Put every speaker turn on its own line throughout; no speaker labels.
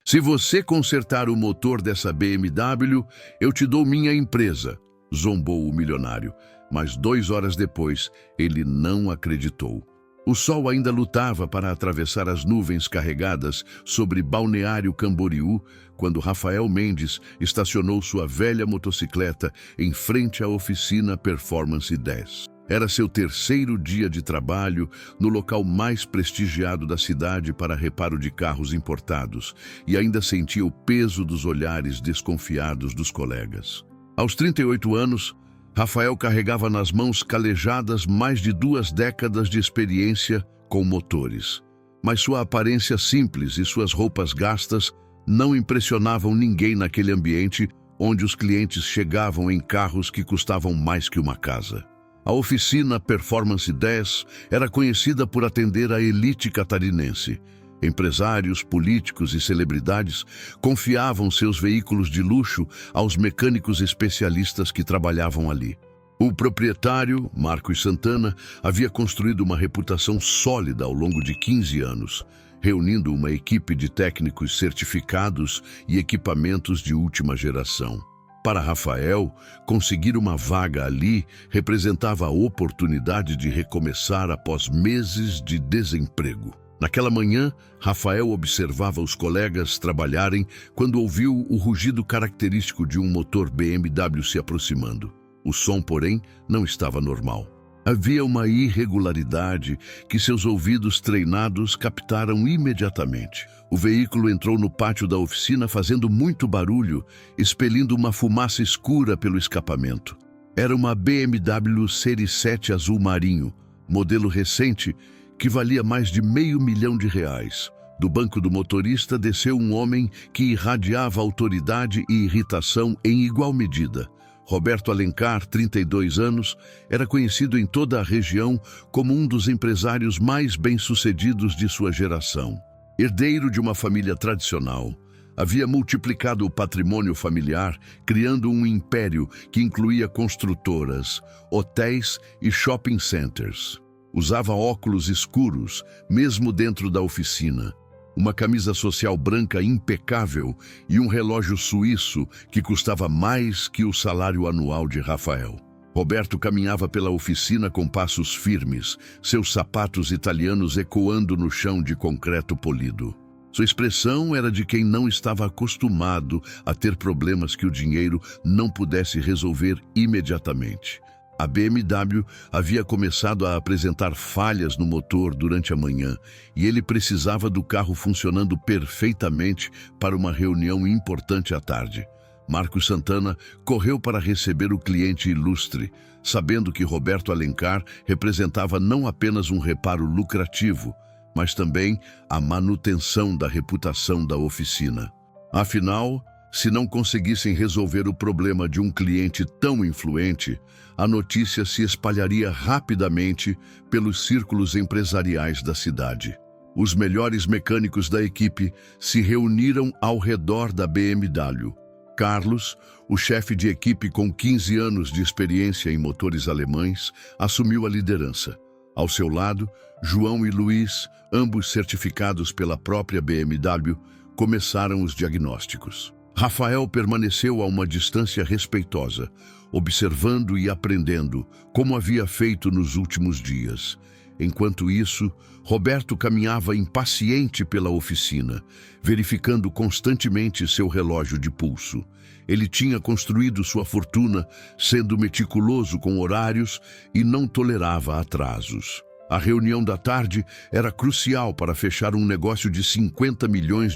Se você consertar o motor dessa BMW, eu te dou minha empresa, zombou o milionário. Mas 2 horas depois, ele não acreditou. O sol ainda lutava para atravessar as nuvens carregadas sobre Balneário Camboriú, quando Rafael Mendes estacionou sua velha motocicleta em frente à oficina Performance 10. Era seu 3º dia de trabalho no local mais prestigiado da cidade para reparo de carros importados e ainda sentia o peso dos olhares desconfiados dos colegas. Aos 38 anos, Rafael carregava nas mãos calejadas mais de 2 décadas de experiência com motores. Mas sua aparência simples e suas roupas gastas não impressionavam ninguém naquele ambiente onde os clientes chegavam em carros que custavam mais que uma casa. A oficina Performance 10 era conhecida por atender a elite catarinense. Empresários, políticos e celebridades confiavam seus veículos de luxo aos mecânicos especialistas que trabalhavam ali. O proprietário, Marcos Santana, havia construído uma reputação sólida ao longo de 15 anos, reunindo uma equipe de técnicos certificados e equipamentos de última geração. Para Rafael, conseguir uma vaga ali representava a oportunidade de recomeçar após meses de desemprego. Naquela manhã, Rafael observava os colegas trabalharem quando ouviu o rugido característico de um motor BMW se aproximando. O som, porém, não estava normal. Havia uma irregularidade que seus ouvidos treinados captaram imediatamente. O veículo entrou no pátio da oficina fazendo muito barulho, expelindo uma fumaça escura pelo escapamento. Era uma BMW Série 7 azul marinho, modelo recente, que valia mais de R$500 mil. Do banco do motorista desceu um homem que irradiava autoridade e irritação em igual medida. Roberto Alencar, 32 anos, era conhecido em toda a região como um dos empresários mais bem-sucedidos de sua geração. Herdeiro de uma família tradicional, havia multiplicado o patrimônio familiar, criando um império que incluía construtoras, hotéis e shopping centers. Usava óculos escuros, mesmo dentro da oficina, uma camisa social branca impecável e um relógio suíço que custava mais que o salário anual de Rafael. Roberto caminhava pela oficina com passos firmes, seus sapatos italianos ecoando no chão de concreto polido. Sua expressão era de quem não estava acostumado a ter problemas que o dinheiro não pudesse resolver imediatamente. A BMW havia começado a apresentar falhas no motor durante a manhã e ele precisava do carro funcionando perfeitamente para uma reunião importante à tarde. Marcos Santana correu para receber o cliente ilustre, sabendo que Roberto Alencar representava não apenas um reparo lucrativo, mas também a manutenção da reputação da oficina. Afinal, se não conseguissem resolver o problema de um cliente tão influente, a notícia se espalharia rapidamente pelos círculos empresariais da cidade. Os melhores mecânicos da equipe se reuniram ao redor da BMW. Carlos, o chefe de equipe com 15 anos de experiência em motores alemães, assumiu a liderança. Ao seu lado, João e Luiz, ambos certificados pela própria BMW, começaram os diagnósticos. Rafael permaneceu a uma distância respeitosa, observando e aprendendo, como havia feito nos últimos dias. Enquanto isso, Roberto caminhava impaciente pela oficina, verificando constantemente seu relógio de pulso. Ele tinha construído sua fortuna, sendo meticuloso com horários e não tolerava atrasos. A reunião da tarde era crucial para fechar um negócio de R$50 milhões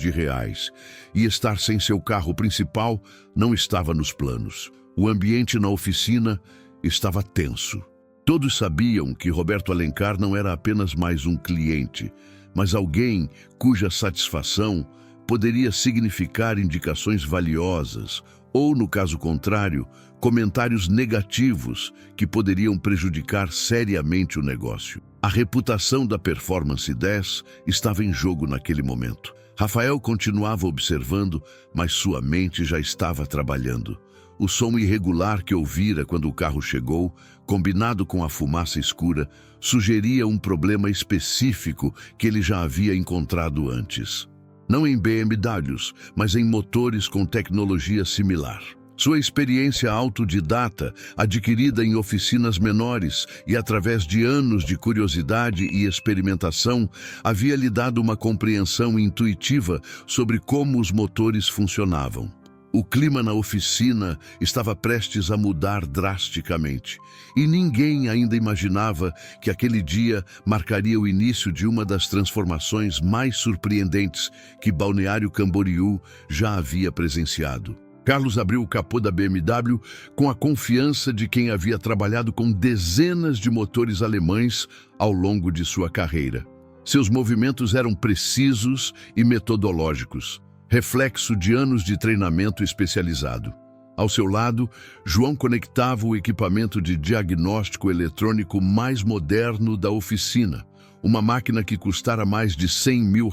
e estar sem seu carro principal não estava nos planos. O ambiente na oficina estava tenso. Todos sabiam que Roberto Alencar não era apenas mais um cliente, mas alguém cuja satisfação poderia significar indicações valiosas ou, no caso contrário, comentários negativos que poderiam prejudicar seriamente o negócio. A reputação da Performance 10 estava em jogo naquele momento. Rafael continuava observando, mas sua mente já estava trabalhando. O som irregular que ouvira quando o carro chegou, combinado com a fumaça escura, sugeria um problema específico que ele já havia encontrado antes. não em BMWs, mas em motores com tecnologia similar. Sua experiência autodidata, adquirida em oficinas menores e através de anos de curiosidade e experimentação, havia lhe dado uma compreensão intuitiva sobre como os motores funcionavam. O clima na oficina estava prestes a mudar drasticamente, e ninguém ainda imaginava que aquele dia marcaria o início de uma das transformações mais surpreendentes que Balneário Camboriú já havia presenciado. Carlos abriu o capô da BMW com a confiança de quem havia trabalhado com dezenas de motores alemães ao longo de sua carreira. Seus movimentos eram precisos e metodológicos, reflexo de anos de treinamento especializado. Ao seu lado, João conectava o equipamento de diagnóstico eletrônico mais moderno da oficina, uma máquina que custara mais de R$100 mil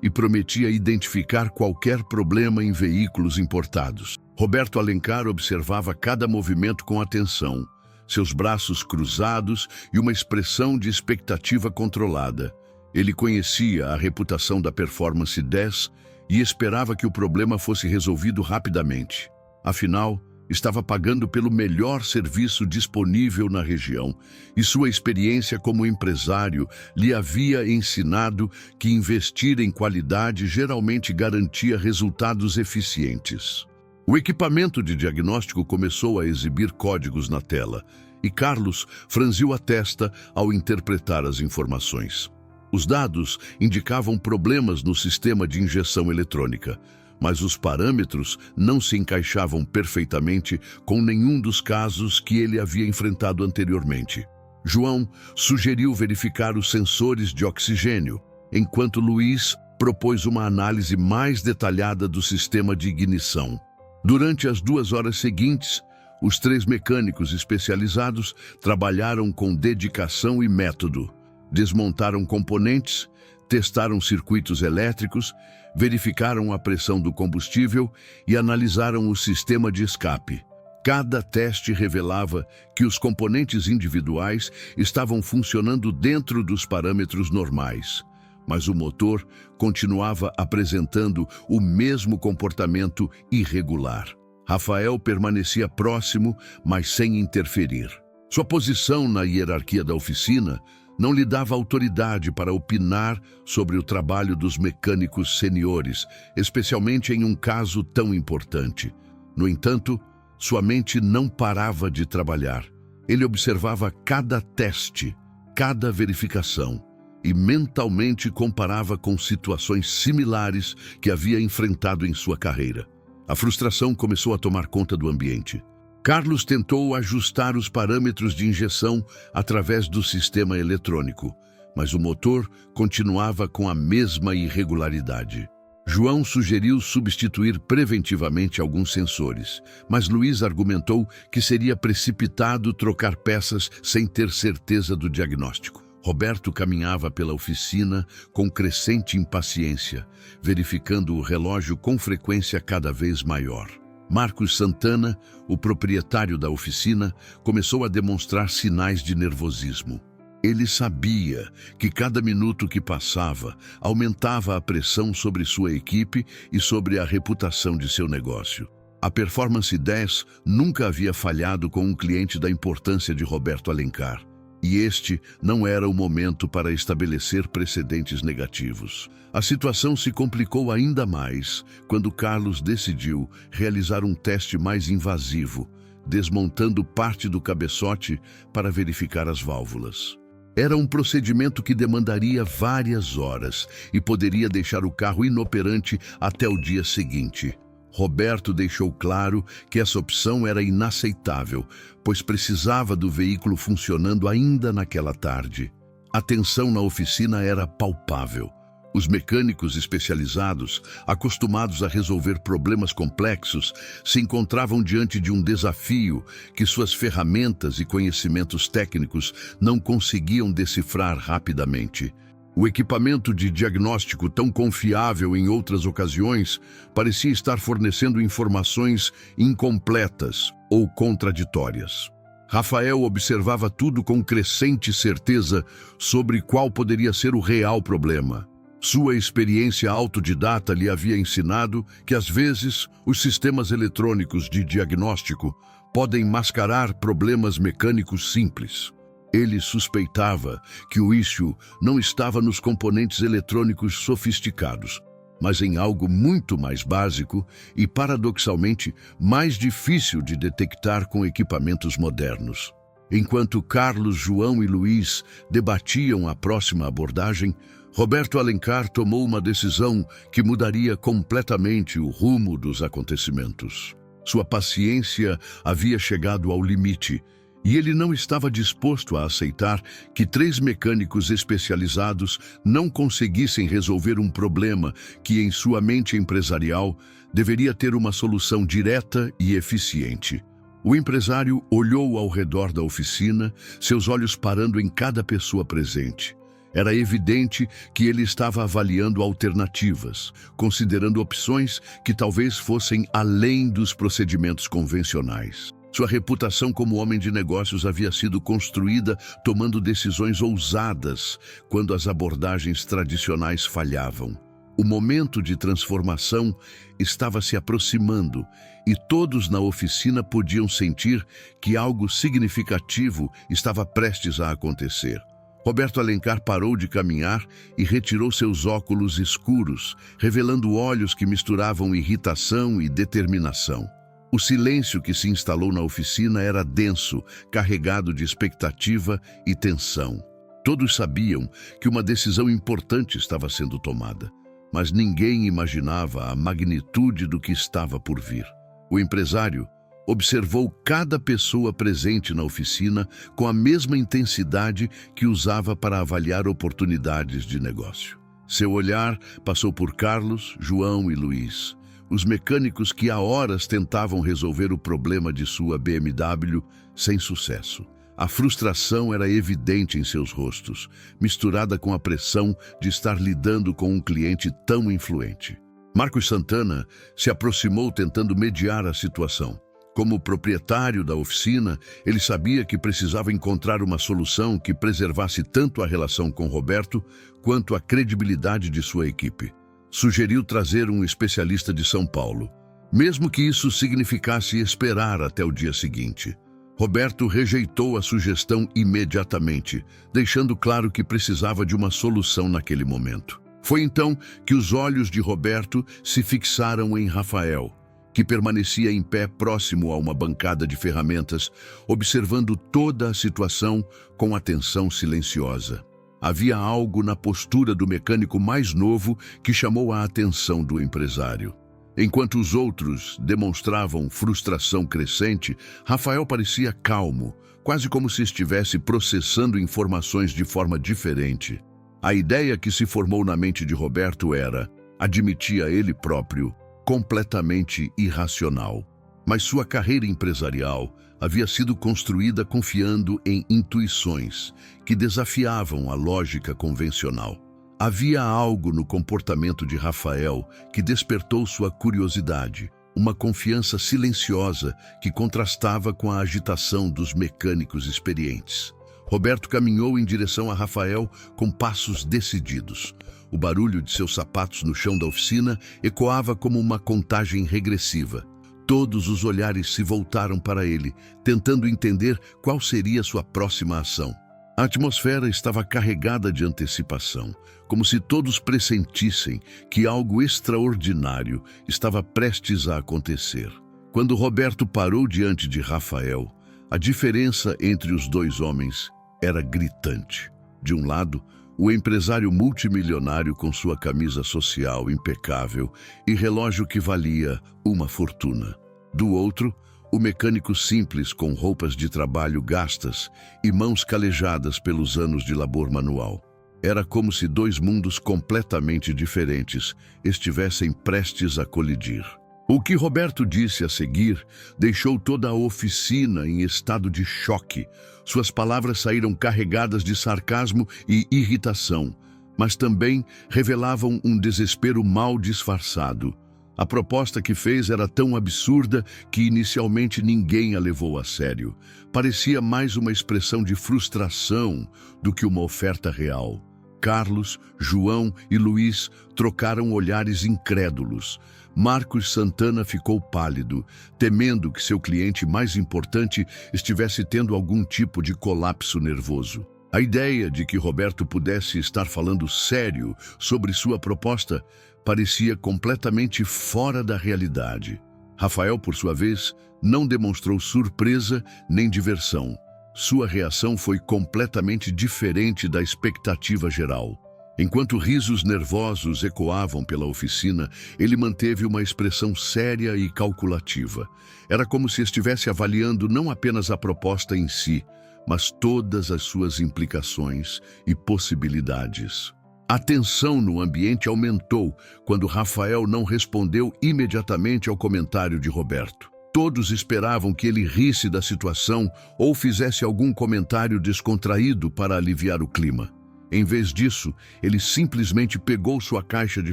e prometia identificar qualquer problema em veículos importados. Roberto Alencar observava cada movimento com atenção, seus braços cruzados e uma expressão de expectativa controlada. Ele conhecia a reputação da Performance 10 e esperava que o problema fosse resolvido rapidamente. Afinal, estava pagando pelo melhor serviço disponível na região, e sua experiência como empresário lhe havia ensinado que investir em qualidade geralmente garantia resultados eficientes. O equipamento de diagnóstico começou a exibir códigos na tela, e Carlos franziu a testa ao interpretar as informações. Os dados indicavam problemas no sistema de injeção eletrônica, mas os parâmetros não se encaixavam perfeitamente com nenhum dos casos que ele havia enfrentado anteriormente. João sugeriu verificar os sensores de oxigênio, enquanto Luiz propôs uma análise mais detalhada do sistema de ignição. Durante as 2 horas seguintes, os 3 mecânicos especializados trabalharam com dedicação e método. Desmontaram componentes, testaram circuitos elétricos, verificaram a pressão do combustível e analisaram o sistema de escape. Cada teste revelava que os componentes individuais estavam funcionando dentro dos parâmetros normais, mas o motor continuava apresentando o mesmo comportamento irregular. Rafael permanecia próximo, mas sem interferir. Sua posição na hierarquia da oficina não lhe dava autoridade para opinar sobre o trabalho dos mecânicos seniores, especialmente em um caso tão importante. No entanto, sua mente não parava de trabalhar. Ele observava cada teste, cada verificação, e mentalmente comparava com situações similares que havia enfrentado em sua carreira. A frustração começou a tomar conta do ambiente. Carlos tentou ajustar os parâmetros de injeção através do sistema eletrônico, mas o motor continuava com a mesma irregularidade. João sugeriu substituir preventivamente alguns sensores, mas Luiz argumentou que seria precipitado trocar peças sem ter certeza do diagnóstico. Roberto caminhava pela oficina com crescente impaciência, verificando o relógio com frequência cada vez maior. Marcos Santana, o proprietário da oficina, começou a demonstrar sinais de nervosismo. Ele sabia que cada minuto que passava aumentava a pressão sobre sua equipe e sobre a reputação de seu negócio. A Performance 10 nunca havia falhado com um cliente da importância de Roberto Alencar, e este não era o momento para estabelecer precedentes negativos. A situação se complicou ainda mais quando Carlos decidiu realizar um teste mais invasivo, desmontando parte do cabeçote para verificar as válvulas. Era um procedimento que demandaria várias horas e poderia deixar o carro inoperante até o dia seguinte. Roberto deixou claro que essa opção era inaceitável, pois precisava do veículo funcionando ainda naquela tarde. A tensão na oficina era palpável. Os mecânicos especializados, acostumados a resolver problemas complexos, se encontravam diante de um desafio que suas ferramentas e conhecimentos técnicos não conseguiam decifrar rapidamente. O equipamento de diagnóstico, tão confiável em outras ocasiões, parecia estar fornecendo informações incompletas ou contraditórias. Rafael observava tudo com crescente certeza sobre qual poderia ser o real problema. Sua experiência autodidata lhe havia ensinado que, às vezes, os sistemas eletrônicos de diagnóstico podem mascarar problemas mecânicos simples. Ele suspeitava que o issue não estava nos componentes eletrônicos sofisticados, mas em algo muito mais básico e, paradoxalmente, mais difícil de detectar com equipamentos modernos. Enquanto Carlos, João e Luiz debatiam a próxima abordagem, Roberto Alencar tomou uma decisão que mudaria completamente o rumo dos acontecimentos. Sua paciência havia chegado ao limite e ele não estava disposto a aceitar que 3 mecânicos especializados não conseguissem resolver um problema que, em sua mente empresarial, deveria ter uma solução direta e eficiente. O empresário olhou ao redor da oficina, seus olhos parando em cada pessoa presente. Era evidente que ele estava avaliando alternativas, considerando opções que talvez fossem além dos procedimentos convencionais. Sua reputação como homem de negócios havia sido construída tomando decisões ousadas quando as abordagens tradicionais falhavam. O momento de transformação estava se aproximando e todos na oficina podiam sentir que algo significativo estava prestes a acontecer. Roberto Alencar parou de caminhar e retirou seus óculos escuros, revelando olhos que misturavam irritação e determinação. O silêncio que se instalou na oficina era denso, carregado de expectativa e tensão. Todos sabiam que uma decisão importante estava sendo tomada, mas ninguém imaginava a magnitude do que estava por vir. O empresário observou cada pessoa presente na oficina com a mesma intensidade que usava para avaliar oportunidades de negócio. Seu olhar passou por Carlos, João e Luiz, os mecânicos que há horas tentavam resolver o problema de sua BMW sem sucesso. A frustração era evidente em seus rostos, misturada com a pressão de estar lidando com um cliente tão influente. Marcos Santana se aproximou tentando mediar a situação. Como proprietário da oficina, ele sabia que precisava encontrar uma solução que preservasse tanto a relação com Roberto quanto a credibilidade de sua equipe. Sugeriu trazer um especialista de São Paulo, mesmo que isso significasse esperar até o dia seguinte. Roberto rejeitou a sugestão imediatamente, deixando claro que precisava de uma solução naquele momento. Foi então que os olhos de Roberto se fixaram em Rafael, que permanecia em pé próximo a uma bancada de ferramentas, observando toda a situação com atenção silenciosa. Havia algo na postura do mecânico mais novo que chamou a atenção do empresário. Enquanto os outros demonstravam frustração crescente, Rafael parecia calmo, quase como se estivesse processando informações de forma diferente. A ideia que se formou na mente de Roberto era, admitia ele próprio, completamente irracional. Mas sua carreira empresarial havia sido construída confiando em intuições que desafiavam a lógica convencional. Havia algo no comportamento de Rafael que despertou sua curiosidade, uma confiança silenciosa que contrastava com a agitação dos mecânicos experientes. Roberto caminhou em direção a Rafael com passos decididos. O barulho de seus sapatos no chão da oficina ecoava como uma contagem regressiva. Todos os olhares se voltaram para ele, tentando entender qual seria sua próxima ação. A atmosfera estava carregada de antecipação, como se todos pressentissem que algo extraordinário estava prestes a acontecer. Quando Roberto parou diante de Rafael, a diferença entre os dois homens era gritante. De um lado, o empresário multimilionário com sua camisa social impecável e relógio que valia uma fortuna. Do outro, o mecânico simples com roupas de trabalho gastas e mãos calejadas pelos anos de labor manual. Era como se 2 mundos completamente diferentes estivessem prestes a colidir. O que Roberto disse a seguir deixou toda a oficina em estado de choque. Suas palavras saíram carregadas de sarcasmo e irritação, mas também revelavam um desespero mal disfarçado. A proposta que fez era tão absurda que inicialmente ninguém a levou a sério. Parecia mais uma expressão de frustração do que uma oferta real. Carlos, João e Luiz trocaram olhares incrédulos. Marcos Santana ficou pálido, temendo que seu cliente mais importante estivesse tendo algum tipo de colapso nervoso. A ideia de que Roberto pudesse estar falando sério sobre sua proposta parecia completamente fora da realidade. Rafael, por sua vez, não demonstrou surpresa nem diversão. Sua reação foi completamente diferente da expectativa geral. Enquanto risos nervosos ecoavam pela oficina, ele manteve uma expressão séria e calculativa. Era como se estivesse avaliando não apenas a proposta em si, mas todas as suas implicações e possibilidades. A tensão no ambiente aumentou quando Rafael não respondeu imediatamente ao comentário de Roberto. Todos esperavam que ele risse da situação ou fizesse algum comentário descontraído para aliviar o clima. Em vez disso, ele simplesmente pegou sua caixa de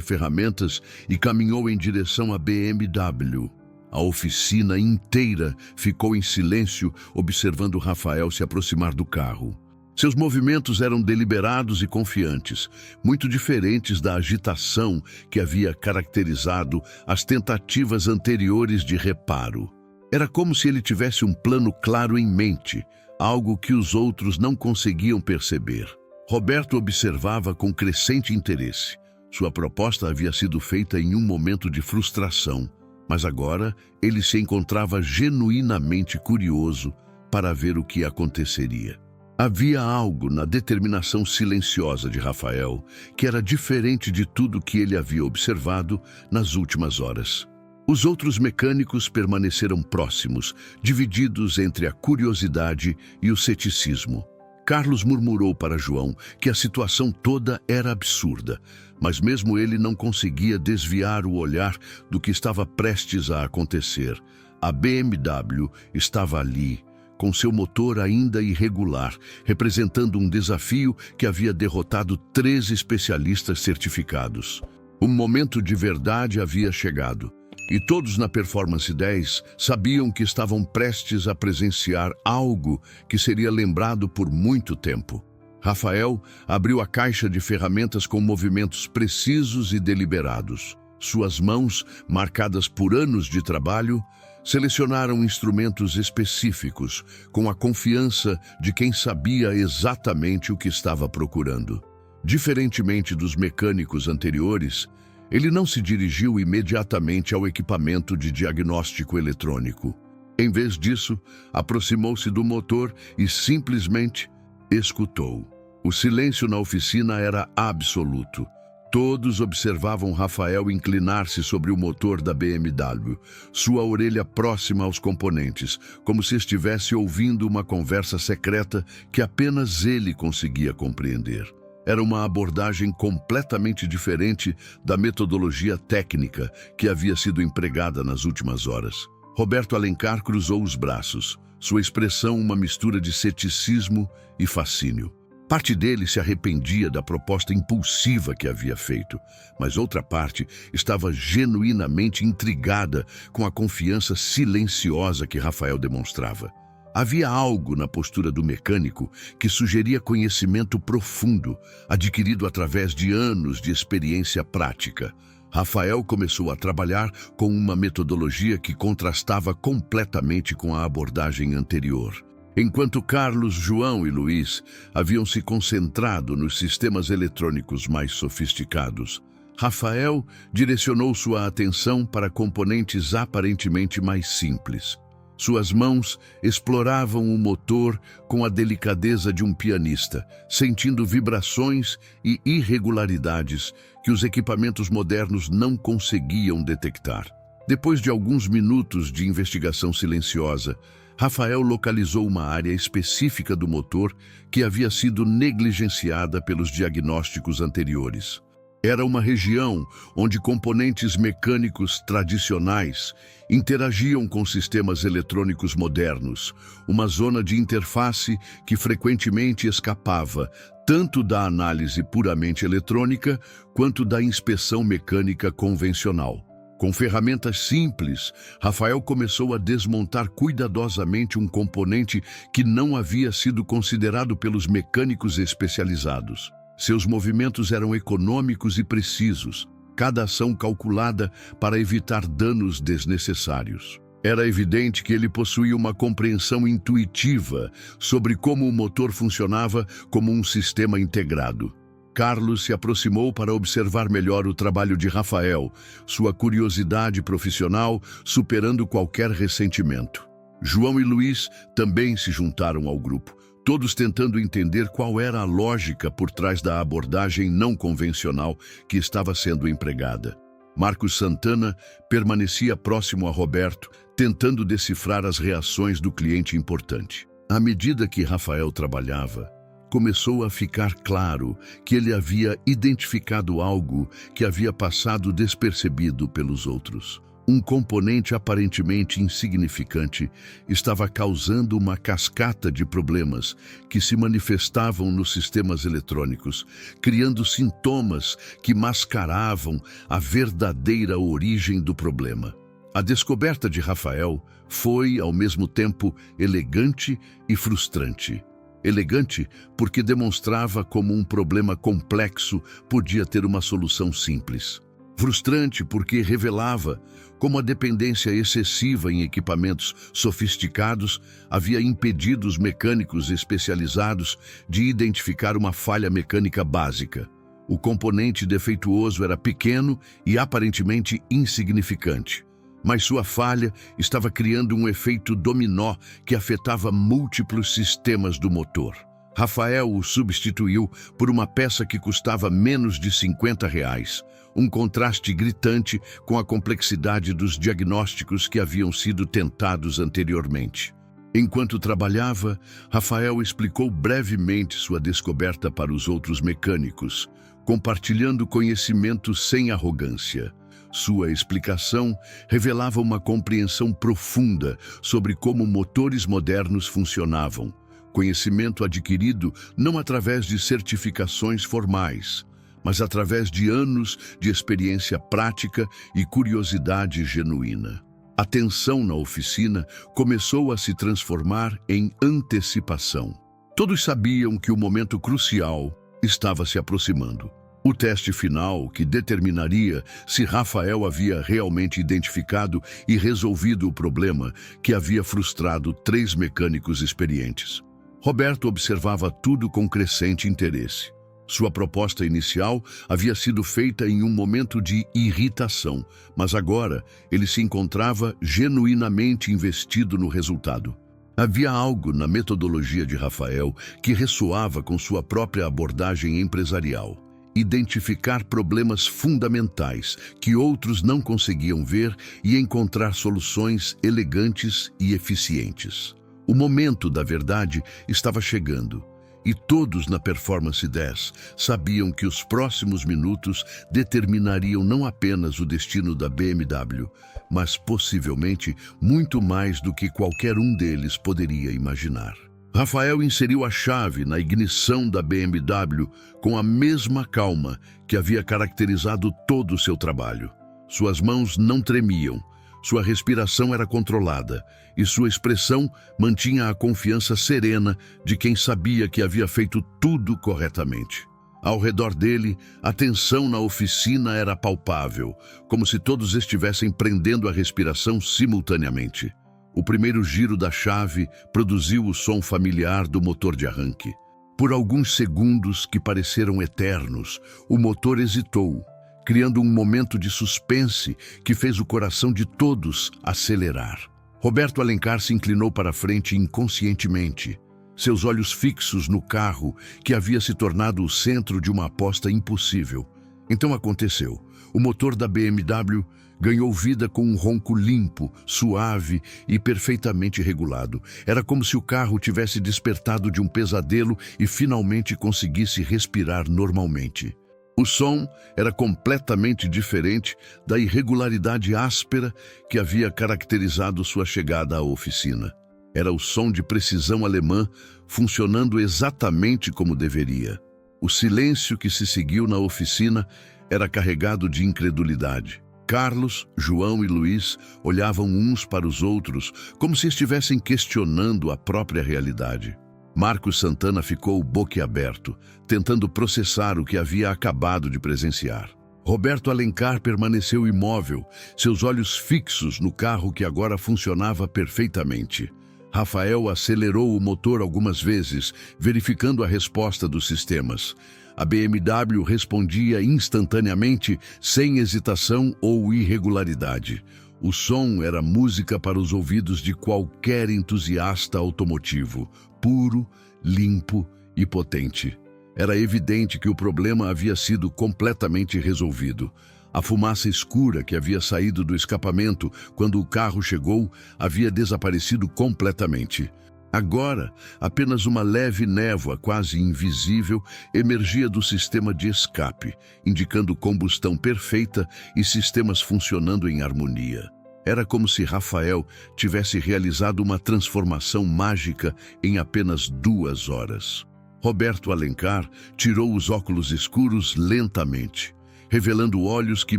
ferramentas e caminhou em direção à BMW. A oficina inteira ficou em silêncio, observando Rafael se aproximar do carro. Seus movimentos eram deliberados e confiantes, muito diferentes da agitação que havia caracterizado as tentativas anteriores de reparo. Era como se ele tivesse um plano claro em mente, algo que os outros não conseguiam perceber. Roberto observava com crescente interesse. Sua proposta havia sido feita em um momento de frustração, mas agora ele se encontrava genuinamente curioso para ver o que aconteceria. Havia algo na determinação silenciosa de Rafael que era diferente de tudo que ele havia observado nas últimas horas. Os outros mecânicos permaneceram próximos, divididos entre a curiosidade e o ceticismo. Carlos murmurou para João que a situação toda era absurda, mas mesmo ele não conseguia desviar o olhar do que estava prestes a acontecer. A BMW estava ali, com seu motor ainda irregular, representando um desafio que havia derrotado 3 especialistas certificados. O momento de verdade havia chegado. E todos na Performance 10 sabiam que estavam prestes a presenciar algo que seria lembrado por muito tempo. Rafael abriu a caixa de ferramentas com movimentos precisos e deliberados. Suas mãos, marcadas por anos de trabalho, selecionaram instrumentos específicos, com a confiança de quem sabia exatamente o que estava procurando. Diferentemente dos mecânicos anteriores, ele não se dirigiu imediatamente ao equipamento de diagnóstico eletrônico. Em vez disso, aproximou-se do motor e simplesmente escutou. O silêncio na oficina era absoluto. Todos observavam Rafael inclinar-se sobre o motor da BMW, sua orelha próxima aos componentes, como se estivesse ouvindo uma conversa secreta que apenas ele conseguia compreender. Era uma abordagem completamente diferente da metodologia técnica que havia sido empregada nas últimas horas. Roberto Alencar cruzou os braços, sua expressão uma mistura de ceticismo e fascínio. Parte dele se arrependia da proposta impulsiva que havia feito, mas outra parte estava genuinamente intrigada com a confiança silenciosa que Rafael demonstrava. Havia algo na postura do mecânico que sugeria conhecimento profundo, adquirido através de anos de experiência prática. Rafael começou a trabalhar com uma metodologia que contrastava completamente com a abordagem anterior. Enquanto Carlos, João e Luiz haviam se concentrado nos sistemas eletrônicos mais sofisticados, Rafael direcionou sua atenção para componentes aparentemente mais simples. Suas mãos exploravam o motor com a delicadeza de um pianista, sentindo vibrações e irregularidades que os equipamentos modernos não conseguiam detectar. Depois de alguns minutos de investigação silenciosa, Rafael localizou uma área específica do motor que havia sido negligenciada pelos diagnósticos anteriores. Era uma região onde componentes mecânicos tradicionais interagiam com sistemas eletrônicos modernos, uma zona de interface que frequentemente escapava tanto da análise puramente eletrônica quanto da inspeção mecânica convencional. Com ferramentas simples, Rafael começou a desmontar cuidadosamente um componente que não havia sido considerado pelos mecânicos especializados. Seus movimentos eram econômicos e precisos, cada ação calculada para evitar danos desnecessários. Era evidente que ele possuía uma compreensão intuitiva sobre como o motor funcionava como um sistema integrado. Carlos se aproximou para observar melhor o trabalho de Rafael, sua curiosidade profissional superando qualquer ressentimento. João e Luiz também se juntaram ao grupo, todos tentando entender qual era a lógica por trás da abordagem não convencional que estava sendo empregada. Marcos Santana permanecia próximo a Roberto, tentando decifrar as reações do cliente importante. À medida que Rafael trabalhava, começou a ficar claro que ele havia identificado algo que havia passado despercebido pelos outros. Um componente aparentemente insignificante estava causando uma cascata de problemas que se manifestavam nos sistemas eletrônicos, criando sintomas que mascaravam a verdadeira origem do problema. A descoberta de Rafael foi, ao mesmo tempo, elegante e frustrante. Elegante porque demonstrava como um problema complexo podia ter uma solução simples. Frustrante porque revelava como a dependência excessiva em equipamentos sofisticados havia impedido os mecânicos especializados de identificar uma falha mecânica básica. O componente defeituoso era pequeno e aparentemente insignificante, mas sua falha estava criando um efeito dominó que afetava múltiplos sistemas do motor. Rafael o substituiu por uma peça que custava menos de R$50, um contraste gritante com a complexidade dos diagnósticos que haviam sido tentados anteriormente. Enquanto trabalhava, Rafael explicou brevemente sua descoberta para os outros mecânicos, compartilhando conhecimento sem arrogância. Sua explicação revelava uma compreensão profunda sobre como motores modernos funcionavam, conhecimento adquirido não através de certificações formais, mas através de anos de experiência prática e curiosidade genuína. A tensão na oficina começou a se transformar em antecipação. Todos sabiam que o momento crucial estava se aproximando. O teste final que determinaria se Rafael havia realmente identificado e resolvido o problema que havia frustrado 3 mecânicos experientes. Roberto observava tudo com crescente interesse. Sua proposta inicial havia sido feita em um momento de irritação, mas agora ele se encontrava genuinamente investido no resultado. Havia algo na metodologia de Rafael que ressoava com sua própria abordagem empresarial. Identificar problemas fundamentais que outros não conseguiam ver e encontrar soluções elegantes e eficientes. O momento da verdade estava chegando, e todos na Performance 10 sabiam que os próximos minutos determinariam não apenas o destino da BMW, mas possivelmente muito mais do que qualquer um deles poderia imaginar. Rafael inseriu a chave na ignição da BMW com a mesma calma que havia caracterizado todo o seu trabalho. Suas mãos não tremiam, sua respiração era controlada e sua expressão mantinha a confiança serena de quem sabia que havia feito tudo corretamente. Ao redor dele, a tensão na oficina era palpável, como se todos estivessem prendendo a respiração simultaneamente. O primeiro giro da chave produziu o som familiar do motor de arranque. Por alguns segundos que pareceram eternos, o motor hesitou, criando um momento de suspense que fez o coração de todos acelerar. Roberto Alencar se inclinou para a frente inconscientemente, seus olhos fixos no carro que havia se tornado o centro de uma aposta impossível. Então aconteceu. O motor da BMW ganhou vida com um ronco limpo, suave e perfeitamente regulado. Era como se o carro tivesse despertado de um pesadelo e finalmente conseguisse respirar normalmente. O som era completamente diferente da irregularidade áspera que havia caracterizado sua chegada à oficina. Era o som de precisão alemã funcionando exatamente como deveria. O silêncio que se seguiu na oficina era carregado de incredulidade. Carlos, João e Luiz olhavam uns para os outros como se estivessem questionando a própria realidade. Marcos Santana ficou boquiaberto, tentando processar o que havia acabado de presenciar. Roberto Alencar permaneceu imóvel, seus olhos fixos no carro que agora funcionava perfeitamente. Rafael acelerou o motor algumas vezes, verificando a resposta dos sistemas. A BMW respondia instantaneamente, sem hesitação ou irregularidade. O som era música para os ouvidos de qualquer entusiasta automotivo, puro, limpo e potente. Era evidente que o problema havia sido completamente resolvido. A fumaça escura que havia saído do escapamento quando o carro chegou havia desaparecido completamente. Agora, apenas uma leve névoa, quase invisível, emergia do sistema de escape, indicando combustão perfeita e sistemas funcionando em harmonia. Era como se Rafael tivesse realizado uma transformação mágica em apenas 2 horas. Roberto Alencar tirou os óculos escuros lentamente, revelando olhos que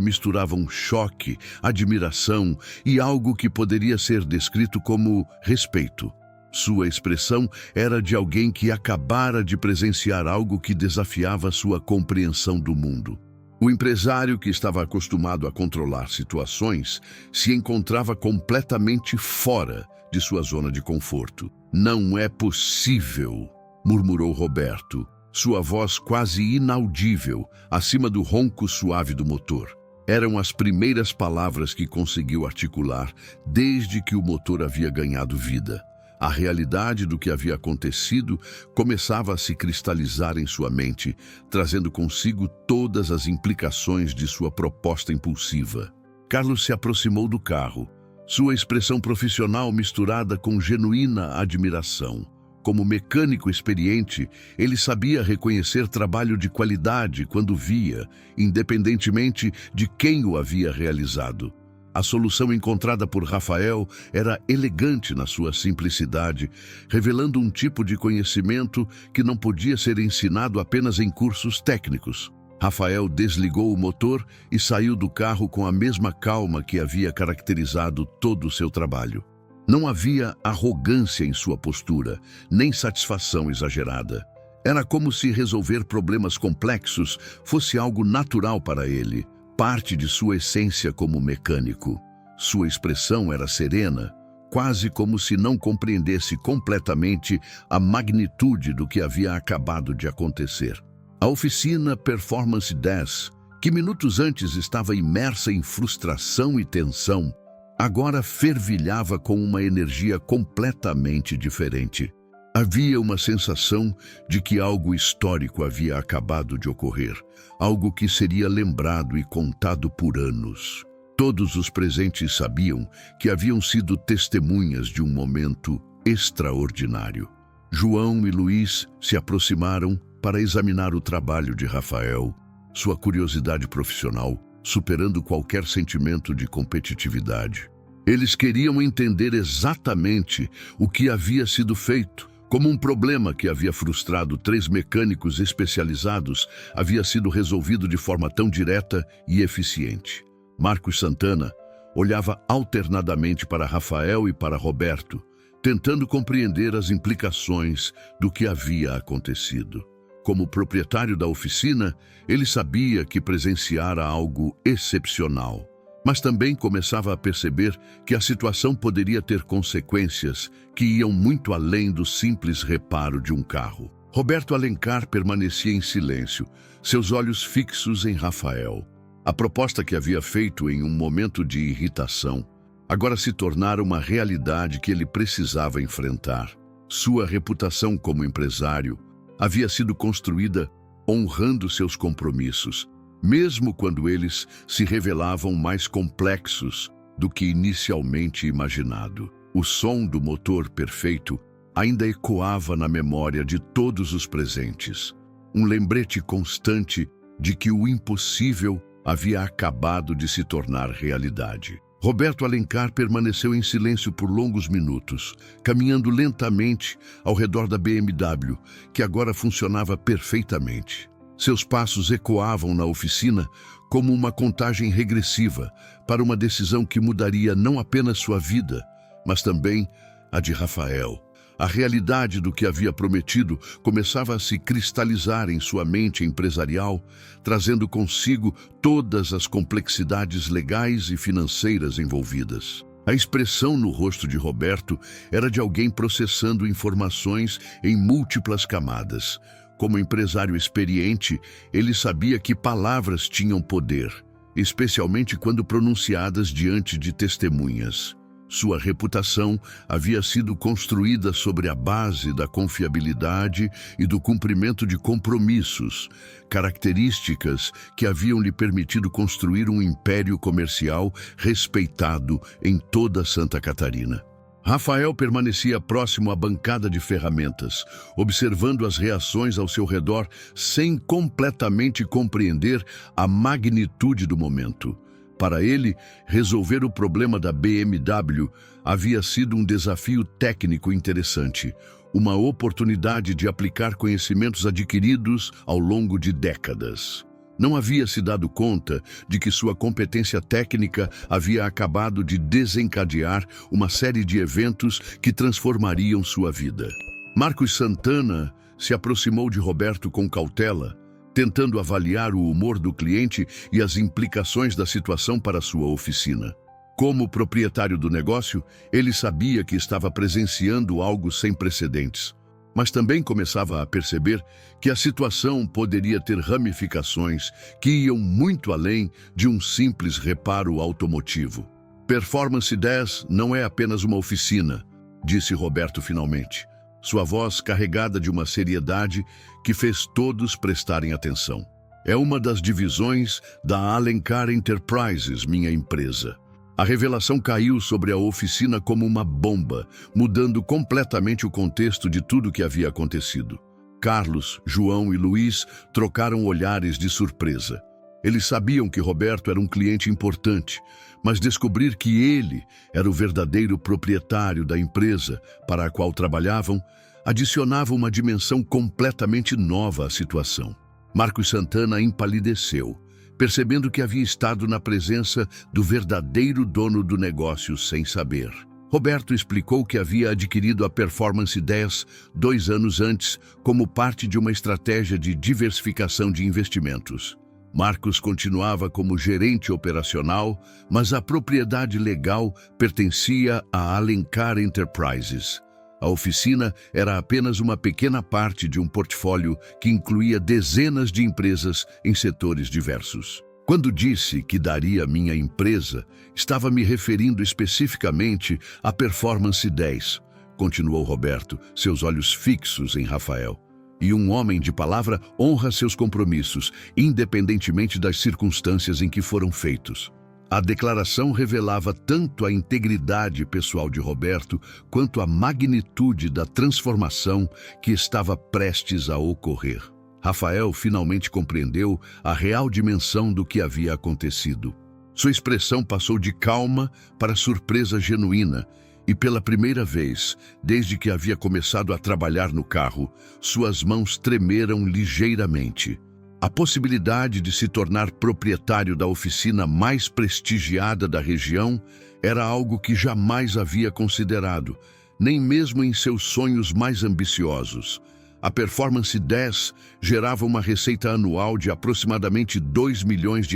misturavam choque, admiração e algo que poderia ser descrito como respeito. Sua expressão era de alguém que acabara de presenciar algo que desafiava sua compreensão do mundo. O empresário, que estava acostumado a controlar situações, se encontrava completamente fora de sua zona de conforto. "Não é possível", murmurou Roberto, sua voz quase inaudível, acima do ronco suave do motor. Eram as primeiras palavras que conseguiu articular desde que o motor havia ganhado vida. A realidade do que havia acontecido começava a se cristalizar em sua mente, trazendo consigo todas as implicações de sua proposta impulsiva. Carlos se aproximou do carro, sua expressão profissional misturada com genuína admiração. Como mecânico experiente, ele sabia reconhecer trabalho de qualidade quando via, independentemente de quem o havia realizado. A solução encontrada por Rafael era elegante na sua simplicidade, revelando um tipo de conhecimento que não podia ser ensinado apenas em cursos técnicos. Rafael desligou o motor e saiu do carro com a mesma calma que havia caracterizado todo o seu trabalho. Não havia arrogância em sua postura, nem satisfação exagerada. Era como se resolver problemas complexos fosse algo natural para ele, parte de sua essência como mecânico. Sua expressão era serena, quase como se não compreendesse completamente a magnitude do que havia acabado de acontecer. A oficina Performance 10, que minutos antes estava imersa em frustração e tensão, agora fervilhava com uma energia completamente diferente. Havia uma sensação de que algo histórico havia acabado de ocorrer, algo que seria lembrado e contado por anos. Todos os presentes sabiam que haviam sido testemunhas de um momento extraordinário. João e Luiz se aproximaram para examinar o trabalho de Rafael, sua curiosidade profissional superando qualquer sentimento de competitividade. Eles queriam entender exatamente o que havia sido feito, como um problema que havia frustrado 3 mecânicos especializados havia sido resolvido de forma tão direta e eficiente. Marcos Santana olhava alternadamente para Rafael e para Roberto, tentando compreender as implicações do que havia acontecido. Como proprietário da oficina, ele sabia que presenciara algo excepcional, mas também começava a perceber que a situação poderia ter consequências que iam muito além do simples reparo de um carro. Roberto Alencar permanecia em silêncio, seus olhos fixos em Rafael. A proposta que havia feito em um momento de irritação agora se tornara uma realidade que ele precisava enfrentar. Sua reputação como empresário havia sido construída honrando seus compromissos, mesmo quando eles se revelavam mais complexos do que inicialmente imaginado. O som do motor perfeito ainda ecoava na memória de todos os presentes, um lembrete constante de que o impossível havia acabado de se tornar realidade. Roberto Alencar permaneceu em silêncio por longos minutos, caminhando lentamente ao redor da BMW, que agora funcionava perfeitamente. Seus passos ecoavam na oficina como uma contagem regressiva para uma decisão que mudaria não apenas sua vida, mas também a de Rafael. A realidade do que havia prometido começava a se cristalizar em sua mente empresarial, trazendo consigo todas as complexidades legais e financeiras envolvidas. A expressão no rosto de Roberto era de alguém processando informações em múltiplas camadas. Como empresário experiente, ele sabia que palavras tinham poder, especialmente quando pronunciadas diante de testemunhas. Sua reputação havia sido construída sobre a base da confiabilidade e do cumprimento de compromissos, características que haviam lhe permitido construir um império comercial respeitado em toda Santa Catarina. Rafael permanecia próximo à bancada de ferramentas, observando as reações ao seu redor sem completamente compreender a magnitude do momento. Para ele, resolver o problema da BMW havia sido um desafio técnico interessante, uma oportunidade de aplicar conhecimentos adquiridos ao longo de décadas. Não havia se dado conta de que sua competência técnica havia acabado de desencadear uma série de eventos que transformariam sua vida. Marcos Santana se aproximou de Roberto com cautela, tentando avaliar o humor do cliente e as implicações da situação para sua oficina. Como proprietário do negócio, ele sabia que estava presenciando algo sem precedentes, mas também começava a perceber que a situação poderia ter ramificações que iam muito além de um simples reparo automotivo. Performance 10 não é apenas uma oficina, disse Roberto finalmente, sua voz carregada de uma seriedade que fez todos prestarem atenção. É uma das divisões da Alencar Enterprises, minha empresa. A revelação caiu sobre a oficina como uma bomba, mudando completamente o contexto de tudo o que havia acontecido. Carlos, João e Luiz trocaram olhares de surpresa. Eles sabiam que Roberto era um cliente importante, mas descobrir que ele era o verdadeiro proprietário da empresa para a qual trabalhavam adicionava uma dimensão completamente nova à situação. Marcos Santana empalideceu, percebendo que havia estado na presença do verdadeiro dono do negócio sem saber. Roberto explicou que havia adquirido a Performance 10 2 anos antes como parte de uma estratégia de diversificação de investimentos. Marcos continuava como gerente operacional, mas a propriedade legal pertencia à Alencar Enterprises. A oficina era apenas uma pequena parte de um portfólio que incluía dezenas de empresas em setores diversos. Quando disse que daria minha empresa, estava me referindo especificamente à Performance 10, continuou Roberto, seus olhos fixos em Rafael. E um homem de palavra honra seus compromissos, independentemente das circunstâncias em que foram feitos. A declaração revelava tanto a integridade pessoal de Roberto quanto a magnitude da transformação que estava prestes a ocorrer. Rafael finalmente compreendeu a real dimensão do que havia acontecido. Sua expressão passou de calma para surpresa genuína e, pela primeira vez, desde que havia começado a trabalhar no carro, suas mãos tremeram ligeiramente. A possibilidade de se tornar proprietário da oficina mais prestigiada da região era algo que jamais havia considerado, nem mesmo em seus sonhos mais ambiciosos. A Performance 10 gerava uma receita anual de aproximadamente R$2 milhões,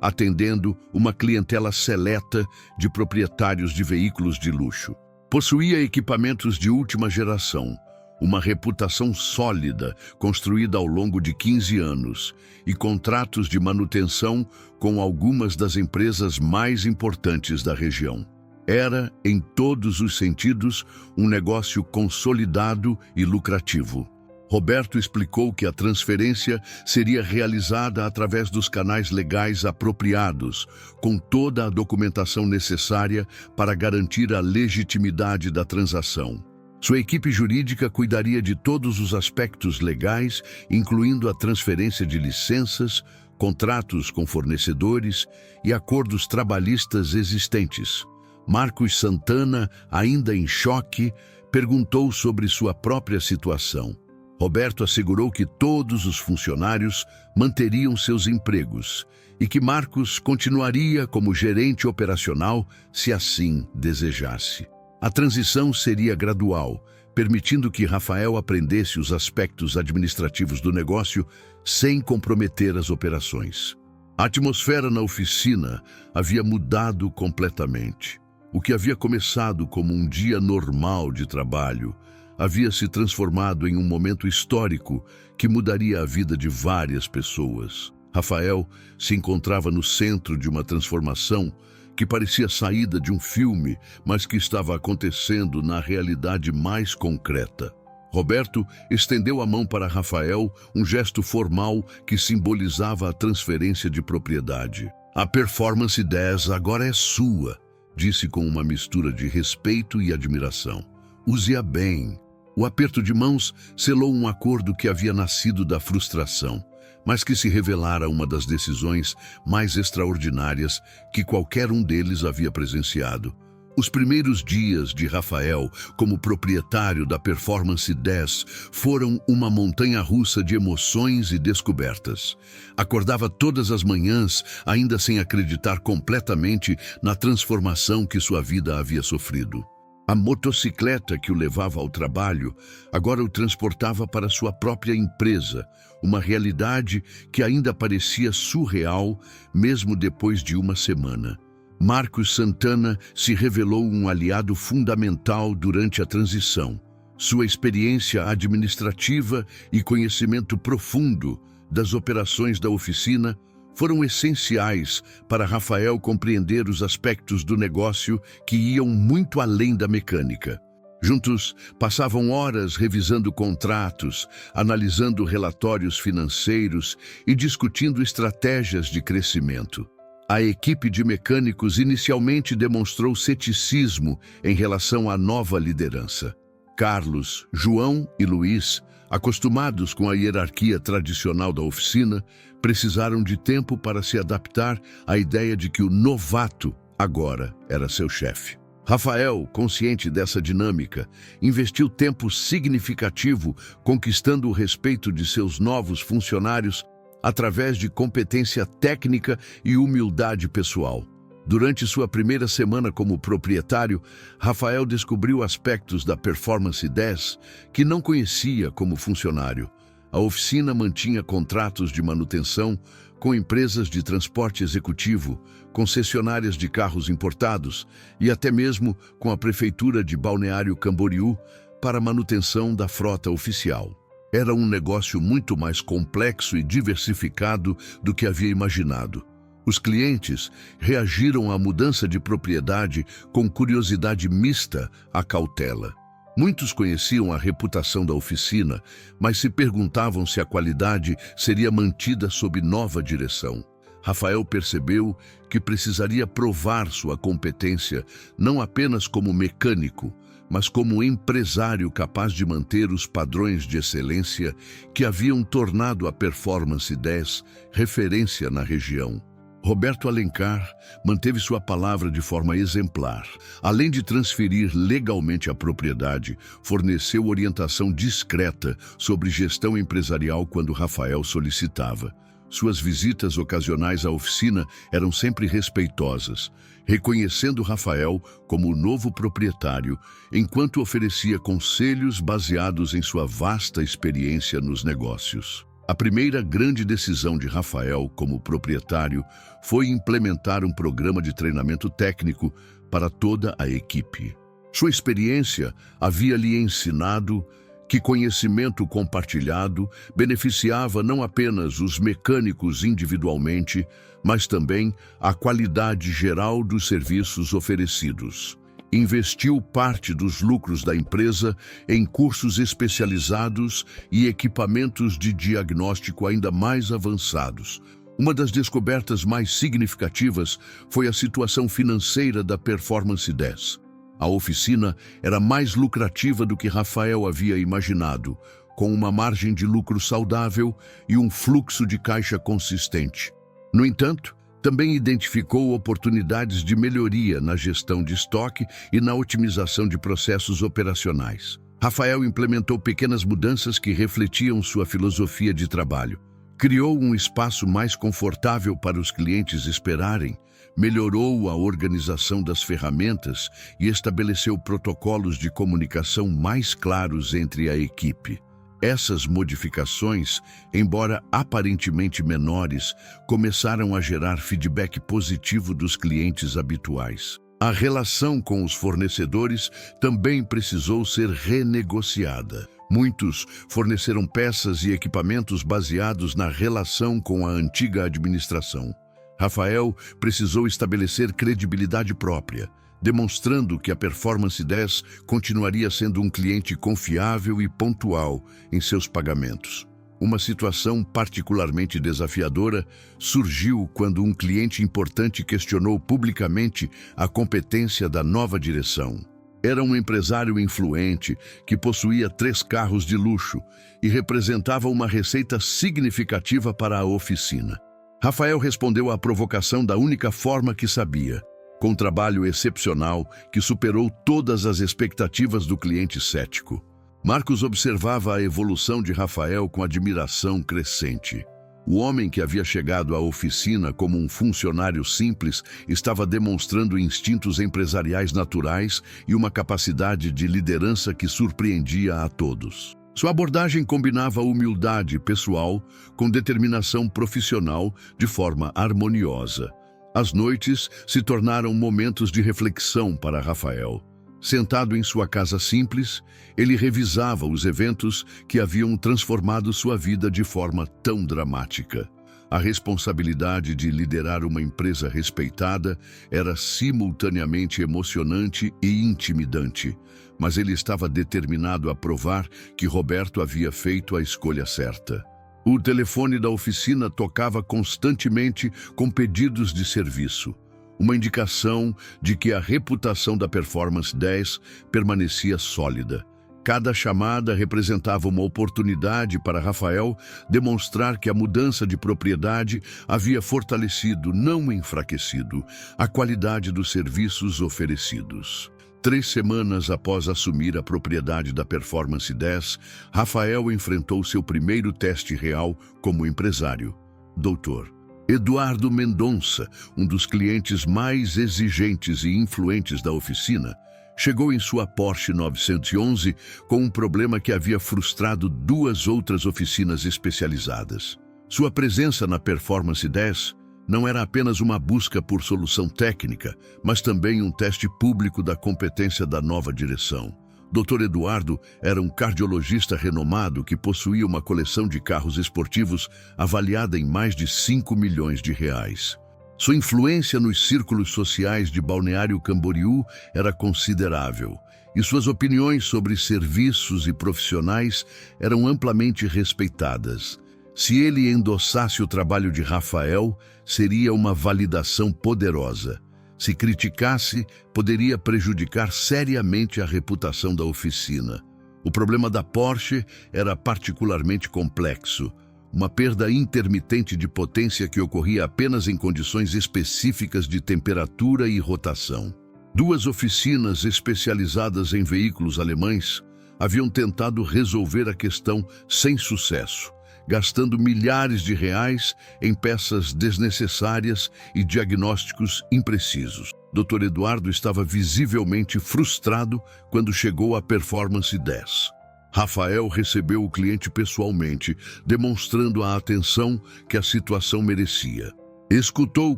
atendendo uma clientela seleta de proprietários de veículos de luxo. Possuía equipamentos de última geração, uma reputação sólida construída ao longo de 15 anos e contratos de manutenção com algumas das empresas mais importantes da região. Era, em todos os sentidos, um negócio consolidado e lucrativo. Roberto explicou que a transferência seria realizada através dos canais legais apropriados, com toda a documentação necessária para garantir a legitimidade da transação. Sua equipe jurídica cuidaria de todos os aspectos legais, incluindo a transferência de licenças, contratos com fornecedores e acordos trabalhistas existentes. Marcos Santana, ainda em choque, perguntou sobre sua própria situação. Roberto assegurou que todos os funcionários manteriam seus empregos e que Marcos continuaria como gerente operacional se assim desejasse. A transição seria gradual, permitindo que Rafael aprendesse os aspectos administrativos do negócio sem comprometer as operações. A atmosfera na oficina havia mudado completamente. O que havia começado como um dia normal de trabalho havia se transformado em um momento histórico que mudaria a vida de várias pessoas. Rafael se encontrava no centro de uma transformação que parecia saída de um filme, mas que estava acontecendo na realidade mais concreta. Roberto estendeu a mão para Rafael, um gesto formal que simbolizava a transferência de propriedade. A Performance 10 agora é sua, disse com uma mistura de respeito e admiração. Use-a bem. O aperto de mãos selou um acordo que havia nascido da frustração, mas que se revelara uma das decisões mais extraordinárias que qualquer um deles havia presenciado. Os primeiros dias de Rafael como proprietário da Performance 10 foram uma montanha-russa de emoções e descobertas. Acordava todas as manhãs, ainda sem acreditar completamente na transformação que sua vida havia sofrido. A motocicleta que o levava ao trabalho agora o transportava para sua própria empresa, uma realidade que ainda parecia surreal mesmo depois de uma semana. Marcos Santana se revelou um aliado fundamental durante a transição. Sua experiência administrativa e conhecimento profundo das operações da oficina foram essenciais para Rafael compreender os aspectos do negócio que iam muito além da mecânica. Juntos, passavam horas revisando contratos, analisando relatórios financeiros e discutindo estratégias de crescimento. A equipe de mecânicos inicialmente demonstrou ceticismo em relação à nova liderança. Carlos, João e Luiz, acostumados com a hierarquia tradicional da oficina, precisaram de tempo para se adaptar à ideia de que o novato agora era seu chefe. Rafael, consciente dessa dinâmica, investiu tempo significativo conquistando o respeito de seus novos funcionários através de competência técnica e humildade pessoal. Durante sua primeira semana como proprietário, Rafael descobriu aspectos da Performance 10 que não conhecia como funcionário. A oficina mantinha contratos de manutenção com empresas de transporte executivo, concessionárias de carros importados e até mesmo com a Prefeitura de Balneário Camboriú para manutenção da frota oficial. Era um negócio muito mais complexo e diversificado do que havia imaginado. Os clientes reagiram à mudança de propriedade com curiosidade mista à cautela. Muitos conheciam a reputação da oficina, mas se perguntavam se a qualidade seria mantida sob nova direção. Rafael percebeu que precisaria provar sua competência não apenas como mecânico, mas como empresário capaz de manter os padrões de excelência que haviam tornado a Performance 10 referência na região. Roberto Alencar manteve sua palavra de forma exemplar. Além de transferir legalmente a propriedade, forneceu orientação discreta sobre gestão empresarial quando Rafael solicitava. Suas visitas ocasionais à oficina eram sempre respeitosas, reconhecendo Rafael como o novo proprietário, enquanto oferecia conselhos baseados em sua vasta experiência nos negócios. A primeira grande decisão de Rafael como proprietário foi implementar um programa de treinamento técnico para toda a equipe. Sua experiência havia lhe ensinado que conhecimento compartilhado beneficiava não apenas os mecânicos individualmente, mas também a qualidade geral dos serviços oferecidos. Investiu parte dos lucros da empresa em cursos especializados e equipamentos de diagnóstico ainda mais avançados. Uma das descobertas mais significativas foi a situação financeira da Performance 10. A oficina era mais lucrativa do que Rafael havia imaginado, com uma margem de lucro saudável e um fluxo de caixa consistente. No entanto, também identificou oportunidades de melhoria na gestão de estoque e na otimização de processos operacionais. Rafael implementou pequenas mudanças que refletiam sua filosofia de trabalho. Criou um espaço mais confortável para os clientes esperarem, melhorou a organização das ferramentas e estabeleceu protocolos de comunicação mais claros entre a equipe. Essas modificações, embora aparentemente menores, começaram a gerar feedback positivo dos clientes habituais. A relação com os fornecedores também precisou ser renegociada. Muitos forneceram peças e equipamentos baseados na relação com a antiga administração. Rafael precisou estabelecer credibilidade própria, demonstrando que a Performance 10 continuaria sendo um cliente confiável e pontual em seus pagamentos. Uma situação particularmente desafiadora surgiu quando um cliente importante questionou publicamente a competência da nova direção. Era um empresário influente que possuía 3 carros de luxo e representava uma receita significativa para a oficina. Rafael respondeu à provocação da única forma que sabia, com um trabalho excepcional que superou todas as expectativas do cliente cético. Marcos observava a evolução de Rafael com admiração crescente. O homem que havia chegado à oficina como um funcionário simples estava demonstrando instintos empresariais naturais e uma capacidade de liderança que surpreendia a todos. Sua abordagem combinava humildade pessoal com determinação profissional de forma harmoniosa. As noites se tornaram momentos de reflexão para Rafael. Sentado em sua casa simples, ele revisava os eventos que haviam transformado sua vida de forma tão dramática. A responsabilidade de liderar uma empresa respeitada era simultaneamente emocionante e intimidante, mas ele estava determinado a provar que Roberto havia feito a escolha certa. O telefone da oficina tocava constantemente com pedidos de serviço, uma indicação de que a reputação da Performance 10 permanecia sólida. Cada chamada representava uma oportunidade para Rafael demonstrar que a mudança de propriedade havia fortalecido, não enfraquecido, a qualidade dos serviços oferecidos. 3 semanas após assumir a propriedade da Performance 10, Rafael enfrentou seu primeiro teste real como empresário. Dr. Eduardo Mendonça, um dos clientes mais exigentes e influentes da oficina, chegou em sua Porsche 911 com um problema que havia frustrado 2 outras oficinas especializadas. Sua presença na Performance 10 não era apenas uma busca por solução técnica, mas também um teste público da competência da nova direção. Dr. Eduardo era um cardiologista renomado que possuía uma coleção de carros esportivos avaliada em mais de 5 milhões de reais. Sua influência nos círculos sociais de Balneário Camboriú era considerável, e suas opiniões sobre serviços e profissionais eram amplamente respeitadas. Se ele endossasse o trabalho de Rafael, seria uma validação poderosa. Se criticasse, poderia prejudicar seriamente a reputação da oficina. O problema da Porsche era particularmente complexo. Uma perda intermitente de potência que ocorria apenas em condições específicas de temperatura e rotação. 2 oficinas especializadas em veículos alemães haviam tentado resolver a questão sem sucesso, gastando milhares de reais em peças desnecessárias e diagnósticos imprecisos. Dr. Eduardo estava visivelmente frustrado quando chegou à Performance 10. Rafael recebeu o cliente pessoalmente, demonstrando a atenção que a situação merecia. Escutou